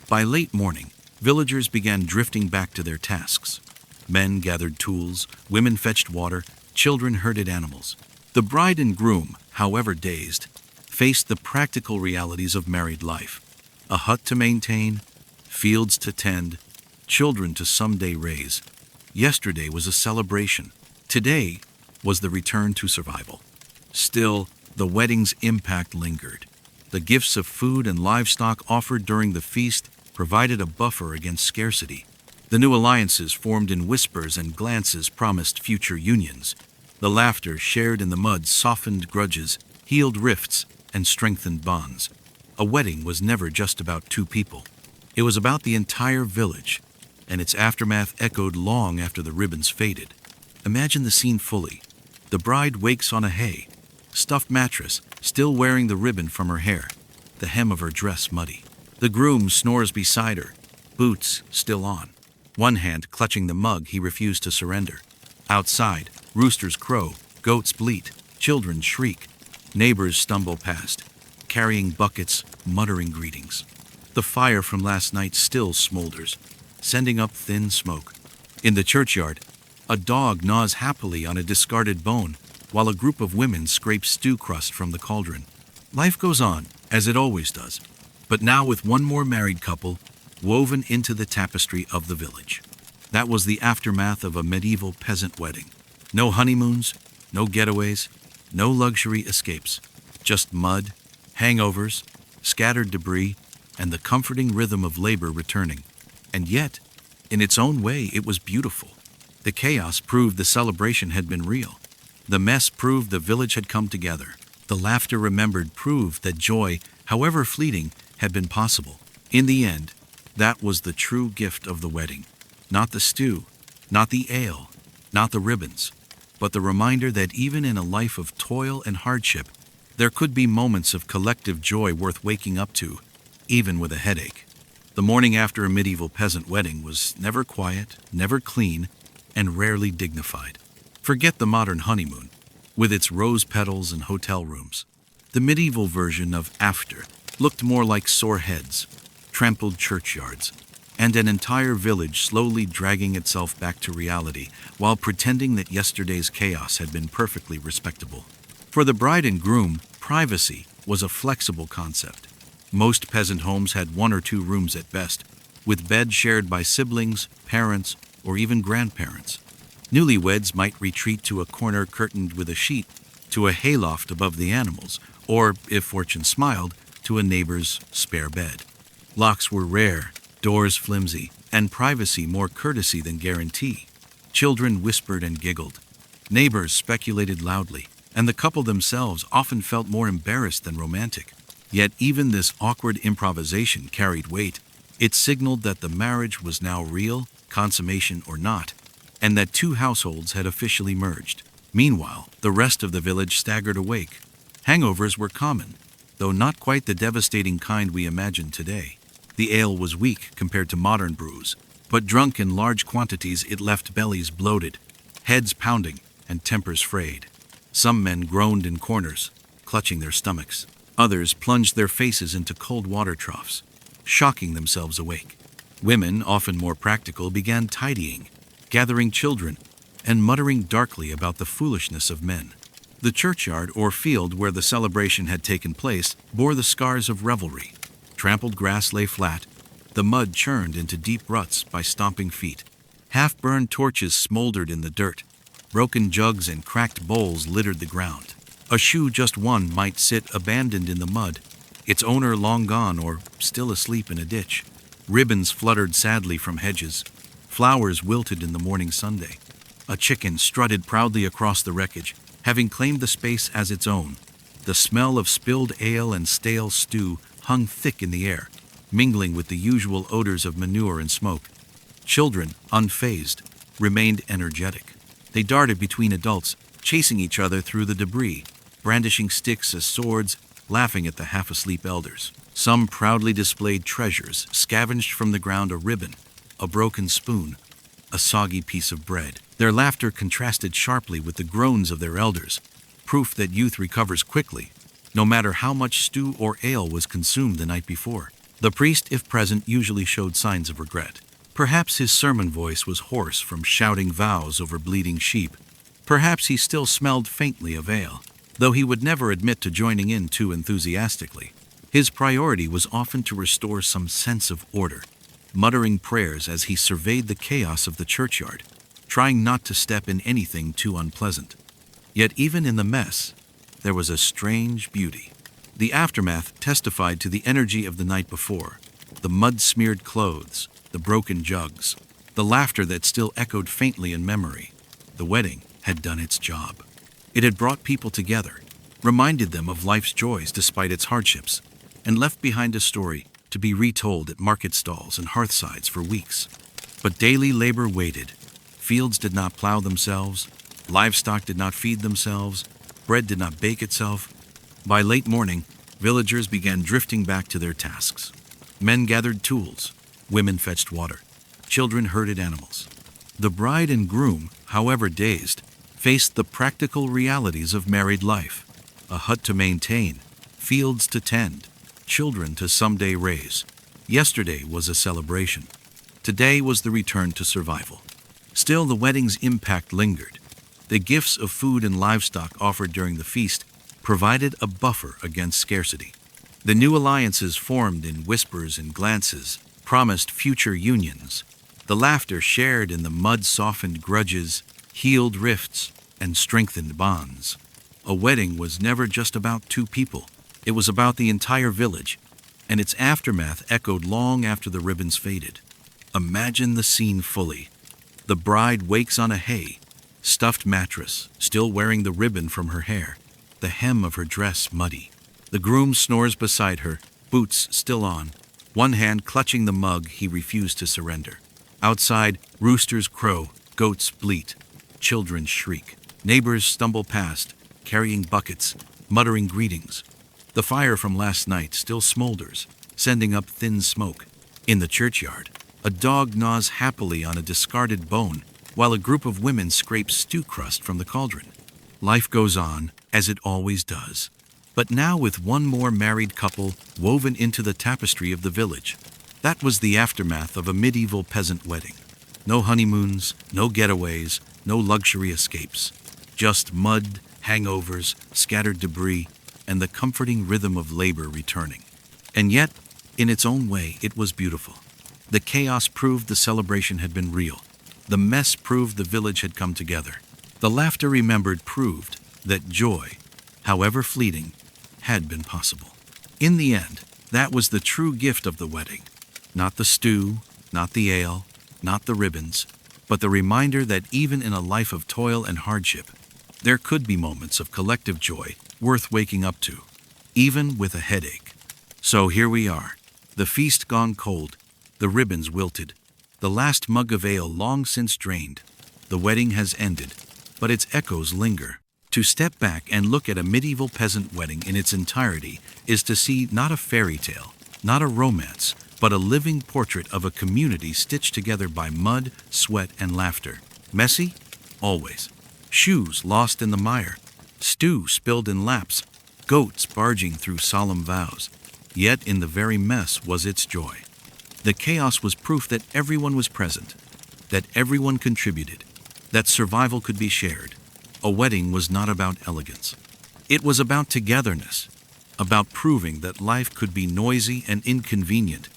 By late morning, villagers began drifting back to their tasks. Men gathered tools, women fetched water, children herded animals. The bride and groom, however dazed, faced the practical realities of married life. A hut to maintain, fields to tend, children to someday raise. Yesterday was a celebration. Today was the return to survival. Still, the wedding's impact lingered. The gifts of food and livestock offered during the feast provided a buffer against scarcity. The new alliances formed in whispers and glances promised future unions. The laughter shared in the mud softened grudges, healed rifts, and strengthened bonds. A wedding was never just about two people. It was about the entire village, and its aftermath echoed long after the ribbons faded. Imagine the scene fully. The bride wakes on a hay, stuffed mattress, still wearing the ribbon from her hair, the hem of her dress muddy. The groom snores beside her, boots still on, one hand clutching the mug he refused to surrender. Outside, roosters crow, goats bleat, children shriek. Neighbors stumble past, carrying buckets, muttering greetings. The fire from last night still smolders, sending up thin smoke. In the churchyard, a dog gnaws happily on a discarded bone, while a group of women scrape stew crust from the cauldron. Life goes on, as it always does, but now with one more married couple woven into the tapestry of the village. That was the aftermath of a medieval peasant wedding. No honeymoons, no getaways, no luxury escapes, just mud, hangovers, scattered debris, and the comforting rhythm of labor returning. And yet, in its own way, it was beautiful. The chaos proved the celebration had been real. The mess proved the village had come together. The laughter remembered proved that joy, however fleeting, had been possible. In the end, that was the true gift of the wedding. Not the stew, not the ale, not the ribbons, but the reminder that even in a life of toil and hardship, there could be moments of collective joy worth waking up to, even with a headache. The morning after a medieval peasant wedding was never quiet, never clean, and rarely dignified. Forget the modern honeymoon, with its rose petals and hotel rooms. The medieval version of after looked more like sore heads, trampled churchyards, and an entire village slowly dragging itself back to reality while pretending that yesterday's chaos had been perfectly respectable. For the bride and groom, privacy was a flexible concept. Most peasant homes had 1 or 2 rooms at best, with beds shared by siblings, parents, or even grandparents. Newlyweds might retreat to a corner curtained with a sheet, to a hayloft above the animals, or, if fortune smiled, to a neighbor's spare bed. Locks were rare, doors flimsy, and privacy more courtesy than guarantee. Children whispered and giggled. Neighbors speculated loudly, and the couple themselves often felt more embarrassed than romantic. Yet even this awkward improvisation carried weight. It signaled that the marriage was now real, consummation or not, and that 2 households had officially merged. Meanwhile, the rest of the village staggered awake. Hangovers were common, though not quite the devastating kind we imagine today. The ale was weak compared to modern brews, but drunk in large quantities it left bellies bloated, heads pounding, and tempers frayed. Some men groaned in corners, clutching their stomachs. Others plunged their faces into cold water troughs, shocking themselves awake. Women, often more practical, began tidying, gathering children, and muttering darkly about the foolishness of men. The churchyard or field where the celebration had taken place bore the scars of revelry. Trampled grass lay flat, the mud churned into deep ruts by stomping feet. Half-burned torches smoldered in the dirt. Broken jugs and cracked bowls littered the ground. A shoe just one might sit abandoned in the mud, its owner long gone or still asleep in a ditch. Ribbons fluttered sadly from hedges. Flowers wilted in the morning sunday. A chicken strutted proudly across the wreckage, having claimed the space as its own. The smell of spilled ale and stale stew hung thick in the air, mingling with the usual odors of manure and smoke. Children, unfazed, remained energetic. They darted between adults, chasing each other through the debris, brandishing sticks as swords, laughing at the half-asleep elders. Some proudly displayed treasures, scavenged from the ground a ribbon, a broken spoon, a soggy piece of bread. Their laughter contrasted sharply with the groans of their elders, proof that youth recovers quickly, no matter how much stew or ale was consumed the night before. The priest, if present, usually showed signs of regret. Perhaps his sermon voice was hoarse from shouting vows over bleeding sheep. Perhaps he still smelled faintly of ale, though he would never admit to joining in too enthusiastically. His priority was often to restore some sense of order, muttering prayers as he surveyed the chaos of the churchyard, trying not to step in anything too unpleasant. Yet even in the mess, there was a strange beauty. The aftermath testified to the energy of the night before, the mud-smeared clothes, the broken jugs, the laughter that still echoed faintly in memory. The wedding had done its job. It had brought people together, reminded them of life's joys despite its hardships, and left behind a story to be retold at market stalls and hearthsides for weeks. But daily labor waited. Fields did not plow themselves, livestock did not feed themselves, bread did not bake itself. By late morning, villagers began drifting back to their tasks. Men gathered tools, women fetched water, children herded animals. The bride and groom, however dazed, faced the practical realities of married life. A hut to maintain, fields to tend, children to someday raise. Yesterday was a celebration. Today was the return to survival. Still, the wedding's impact lingered. The gifts of food and livestock offered during the feast provided a buffer against scarcity. The new alliances formed in whispers and glances promised future unions. The laughter shared in the mud-softened grudges healed rifts and strengthened bonds. A wedding was never just about 2 people. It was about the entire village, and its aftermath echoed long after the ribbons faded. Imagine the scene fully. The bride wakes on a hay, stuffed mattress, still wearing the ribbon from her hair, the hem of her dress muddy. The groom snores beside her, boots still on, one hand clutching the mug he refused to surrender. Outside, roosters crow, goats bleat, children shriek. Neighbors stumble past, carrying buckets, muttering greetings. The fire from last night still smolders, sending up thin smoke. In the churchyard, a dog gnaws happily on a discarded bone, while a group of women scrape stew crust from the cauldron. Life goes on, as it always does, but now with one more married couple woven into the tapestry of the village. That was the aftermath of a medieval peasant wedding. No honeymoons, no getaways, no luxury escapes. Just mud, hangovers, scattered debris, and the comforting rhythm of labor returning. And yet, in its own way, it was beautiful. The chaos proved the celebration had been real. The mess proved the village had come together. The laughter remembered proved that joy, however fleeting, had been possible. In the end, that was the true gift of the wedding. Not the stew, not the ale, not the ribbons, but the reminder that even in a life of toil and hardship, there could be moments of collective joy worth waking up to, even with a headache. So here we are, the feast gone cold, the ribbons wilted, the last mug of ale long since drained. The wedding has ended, but its echoes linger. To step back and look at a medieval peasant wedding in its entirety is to see not a fairy tale, not a romance, but a living portrait of a community stitched together by mud, sweat, and laughter. Messy? Always. Shoes lost in the mire, stew spilled in laps, goats barging through solemn vows. Yet in the very mess was its joy. The chaos was proof that everyone was present, that everyone contributed, that survival could be shared. A wedding was not about elegance. It was about togetherness, about proving that life could be noisy and inconvenient,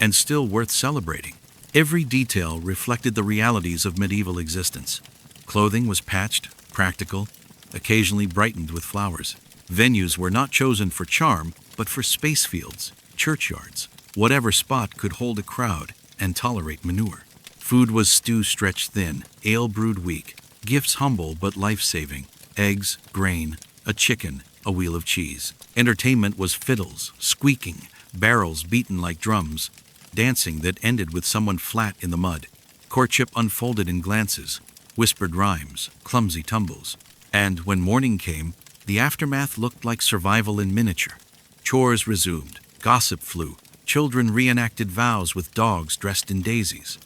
and still worth celebrating. Every detail reflected the realities of medieval existence. Clothing was patched, practical, occasionally brightened with flowers. Venues were not chosen for charm, but for space fields, churchyards, whatever spot could hold a crowd and tolerate manure. Food was stew stretched thin, ale brewed weak, gifts humble but life-saving, eggs, grain, a chicken, a wheel of cheese. Entertainment was fiddles, squeaking, barrels beaten like drums, dancing that ended with someone flat in the mud. Courtship unfolded in glances, whispered rhymes, clumsy tumbles. And when morning came, the aftermath looked like survival in miniature. Chores resumed, gossip flew, children reenacted vows with dogs dressed in daisies.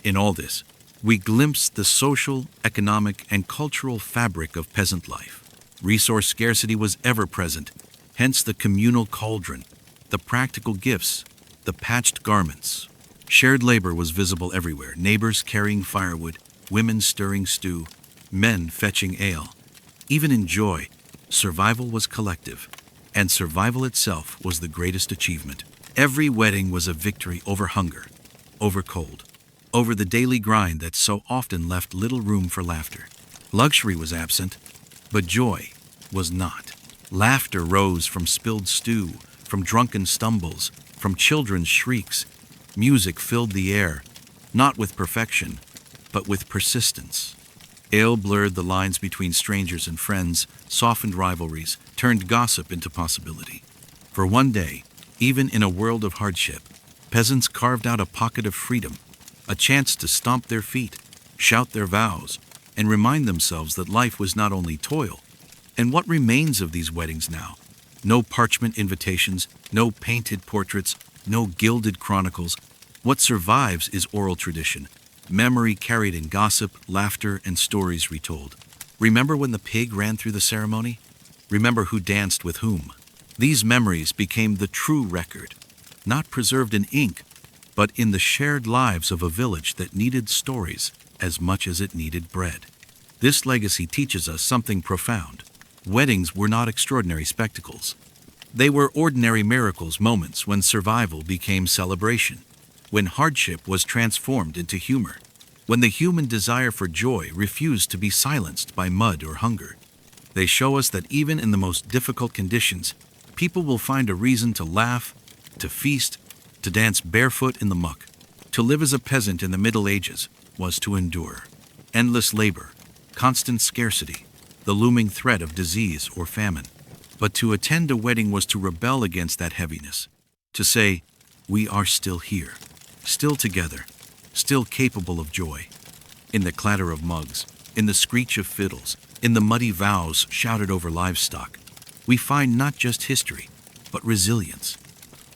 In all this, we glimpsed the social, economic, and cultural fabric of peasant life. Resource scarcity was ever present, hence the communal cauldron, the practical gifts, the patched garments. Shared labor was visible everywhere, neighbors carrying firewood, women stirring stew, men fetching ale. Even in joy, survival was collective, and survival itself was the greatest achievement. Every wedding was a victory over hunger, over cold, over the daily grind that so often left little room for laughter. Luxury was absent, but joy was not. Laughter rose from spilled stew, from drunken stumbles, from children's shrieks. Music filled the air, not with perfection, but with persistence. Ale blurred the lines between strangers and friends, softened rivalries, turned gossip into possibility. For one day, even in a world of hardship, peasants carved out a pocket of freedom, a chance to stomp their feet, shout their vows, and remind themselves that life was not only toil. And what remains of these weddings now? No parchment invitations, no painted portraits, no gilded chronicles. What survives is oral tradition, memory carried in gossip, laughter, and stories retold. Remember when the pig ran through the ceremony? Remember who danced with whom? These memories became the true record, not preserved in ink, but in the shared lives of a village that needed stories as much as it needed bread. This legacy teaches us something profound. Weddings were not extraordinary spectacles. They were ordinary miracles, moments when survival became celebration, when hardship was transformed into humor, when the human desire for joy refused to be silenced by mud or hunger. They show us that even in the most difficult conditions, people will find a reason to laugh, to feast, to dance barefoot in the muck. To live as a peasant in the Middle Ages was to endure endless labor, constant scarcity, the looming threat of disease or famine. But to attend a wedding was to rebel against that heaviness, to say, we are still here, still together, still capable of joy. In the clatter of mugs, in the screech of fiddles, in the muddy vows shouted over livestock, we find not just history, but resilience.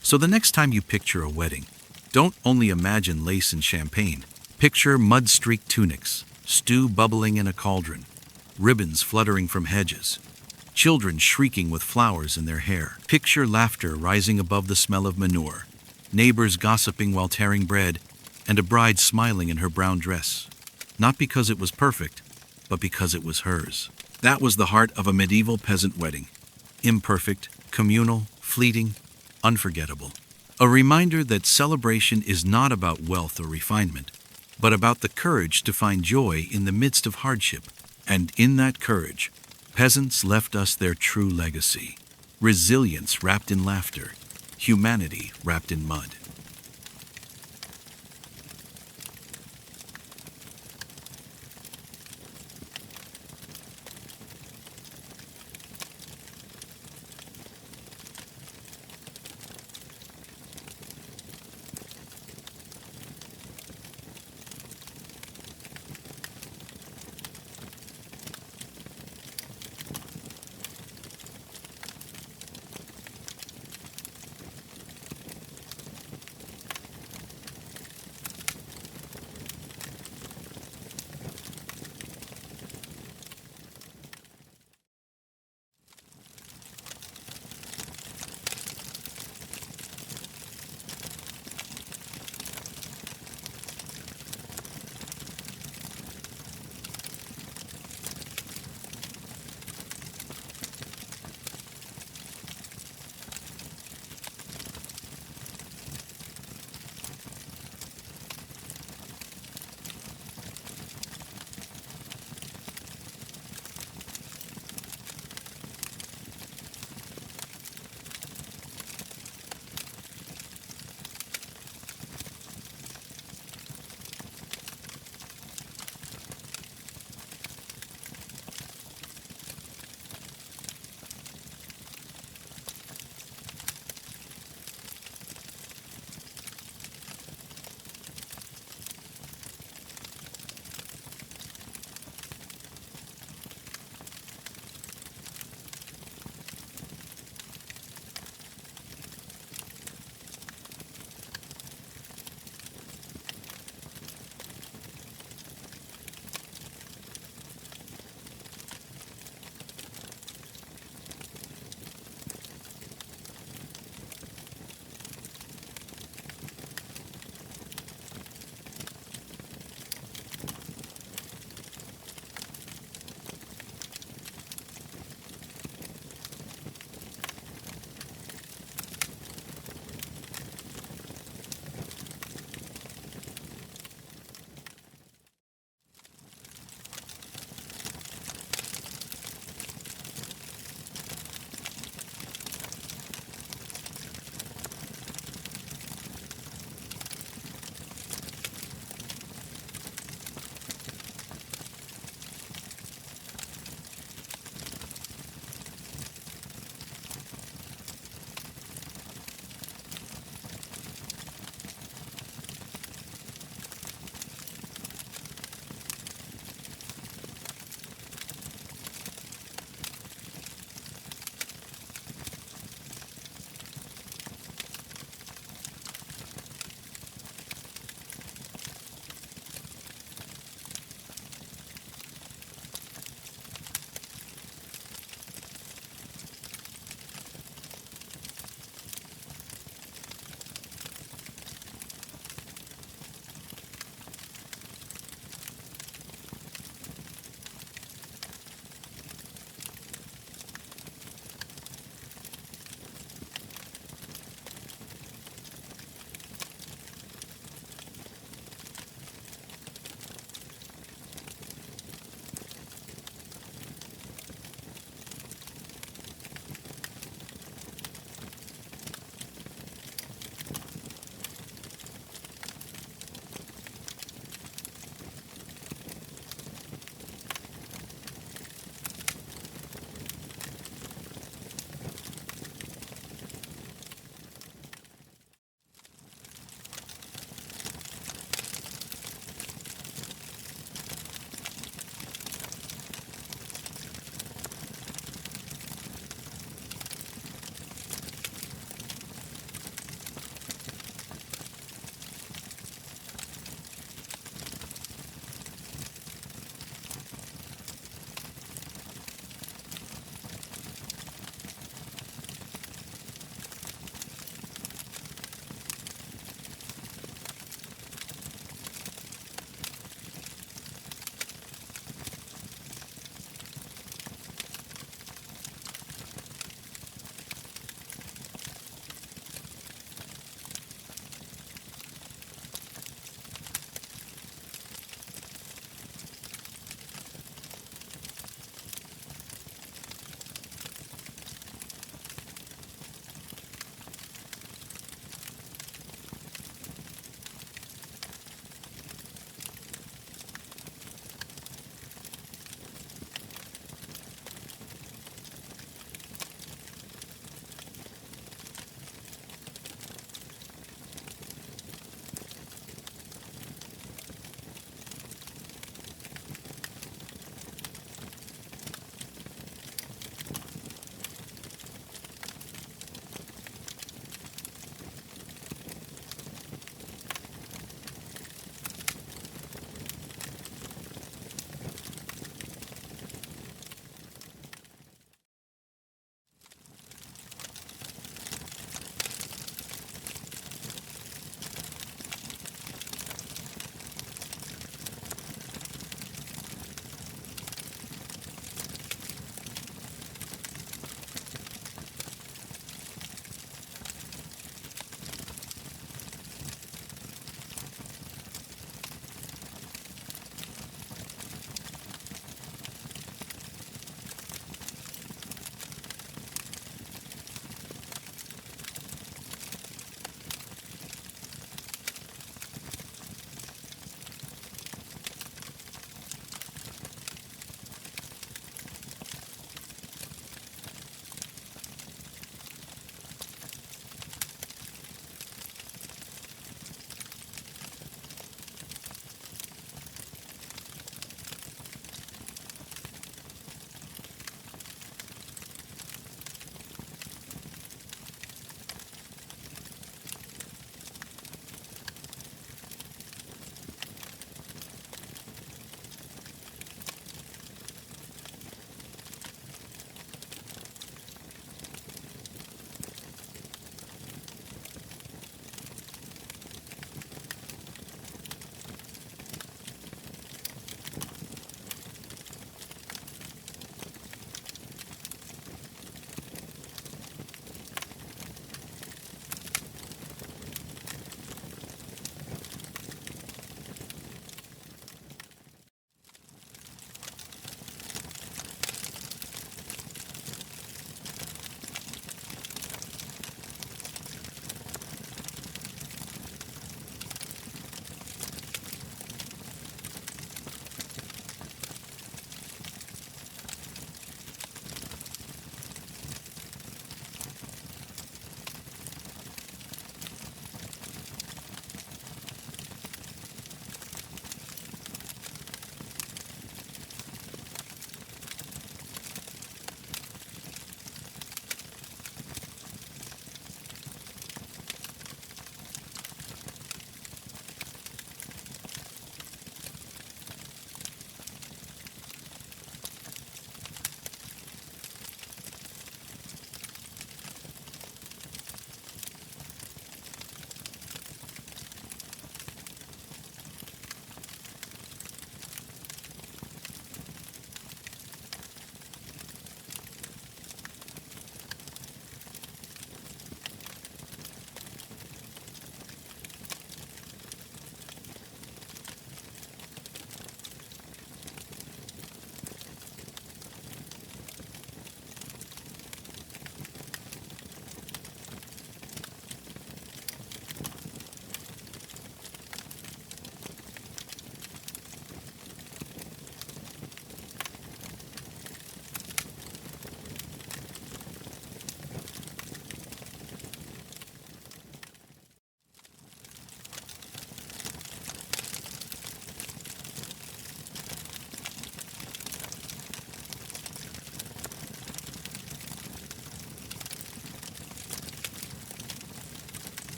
So the next time you picture a wedding, don't only imagine lace and champagne. Picture mud-streaked tunics, stew bubbling in a cauldron, ribbons fluttering from hedges, children shrieking with flowers in their hair. Picture laughter rising above the smell of manure, neighbors gossiping while tearing bread, and a bride smiling in her brown dress. Not because it was perfect, but because it was hers. That was the heart of a medieval peasant wedding. Imperfect, communal, fleeting, unforgettable. A reminder that celebration is not about wealth or refinement, but about the courage to find joy in the midst of hardship. And in that courage, peasants left us their true legacy: resilience wrapped in laughter, humanity wrapped in mud.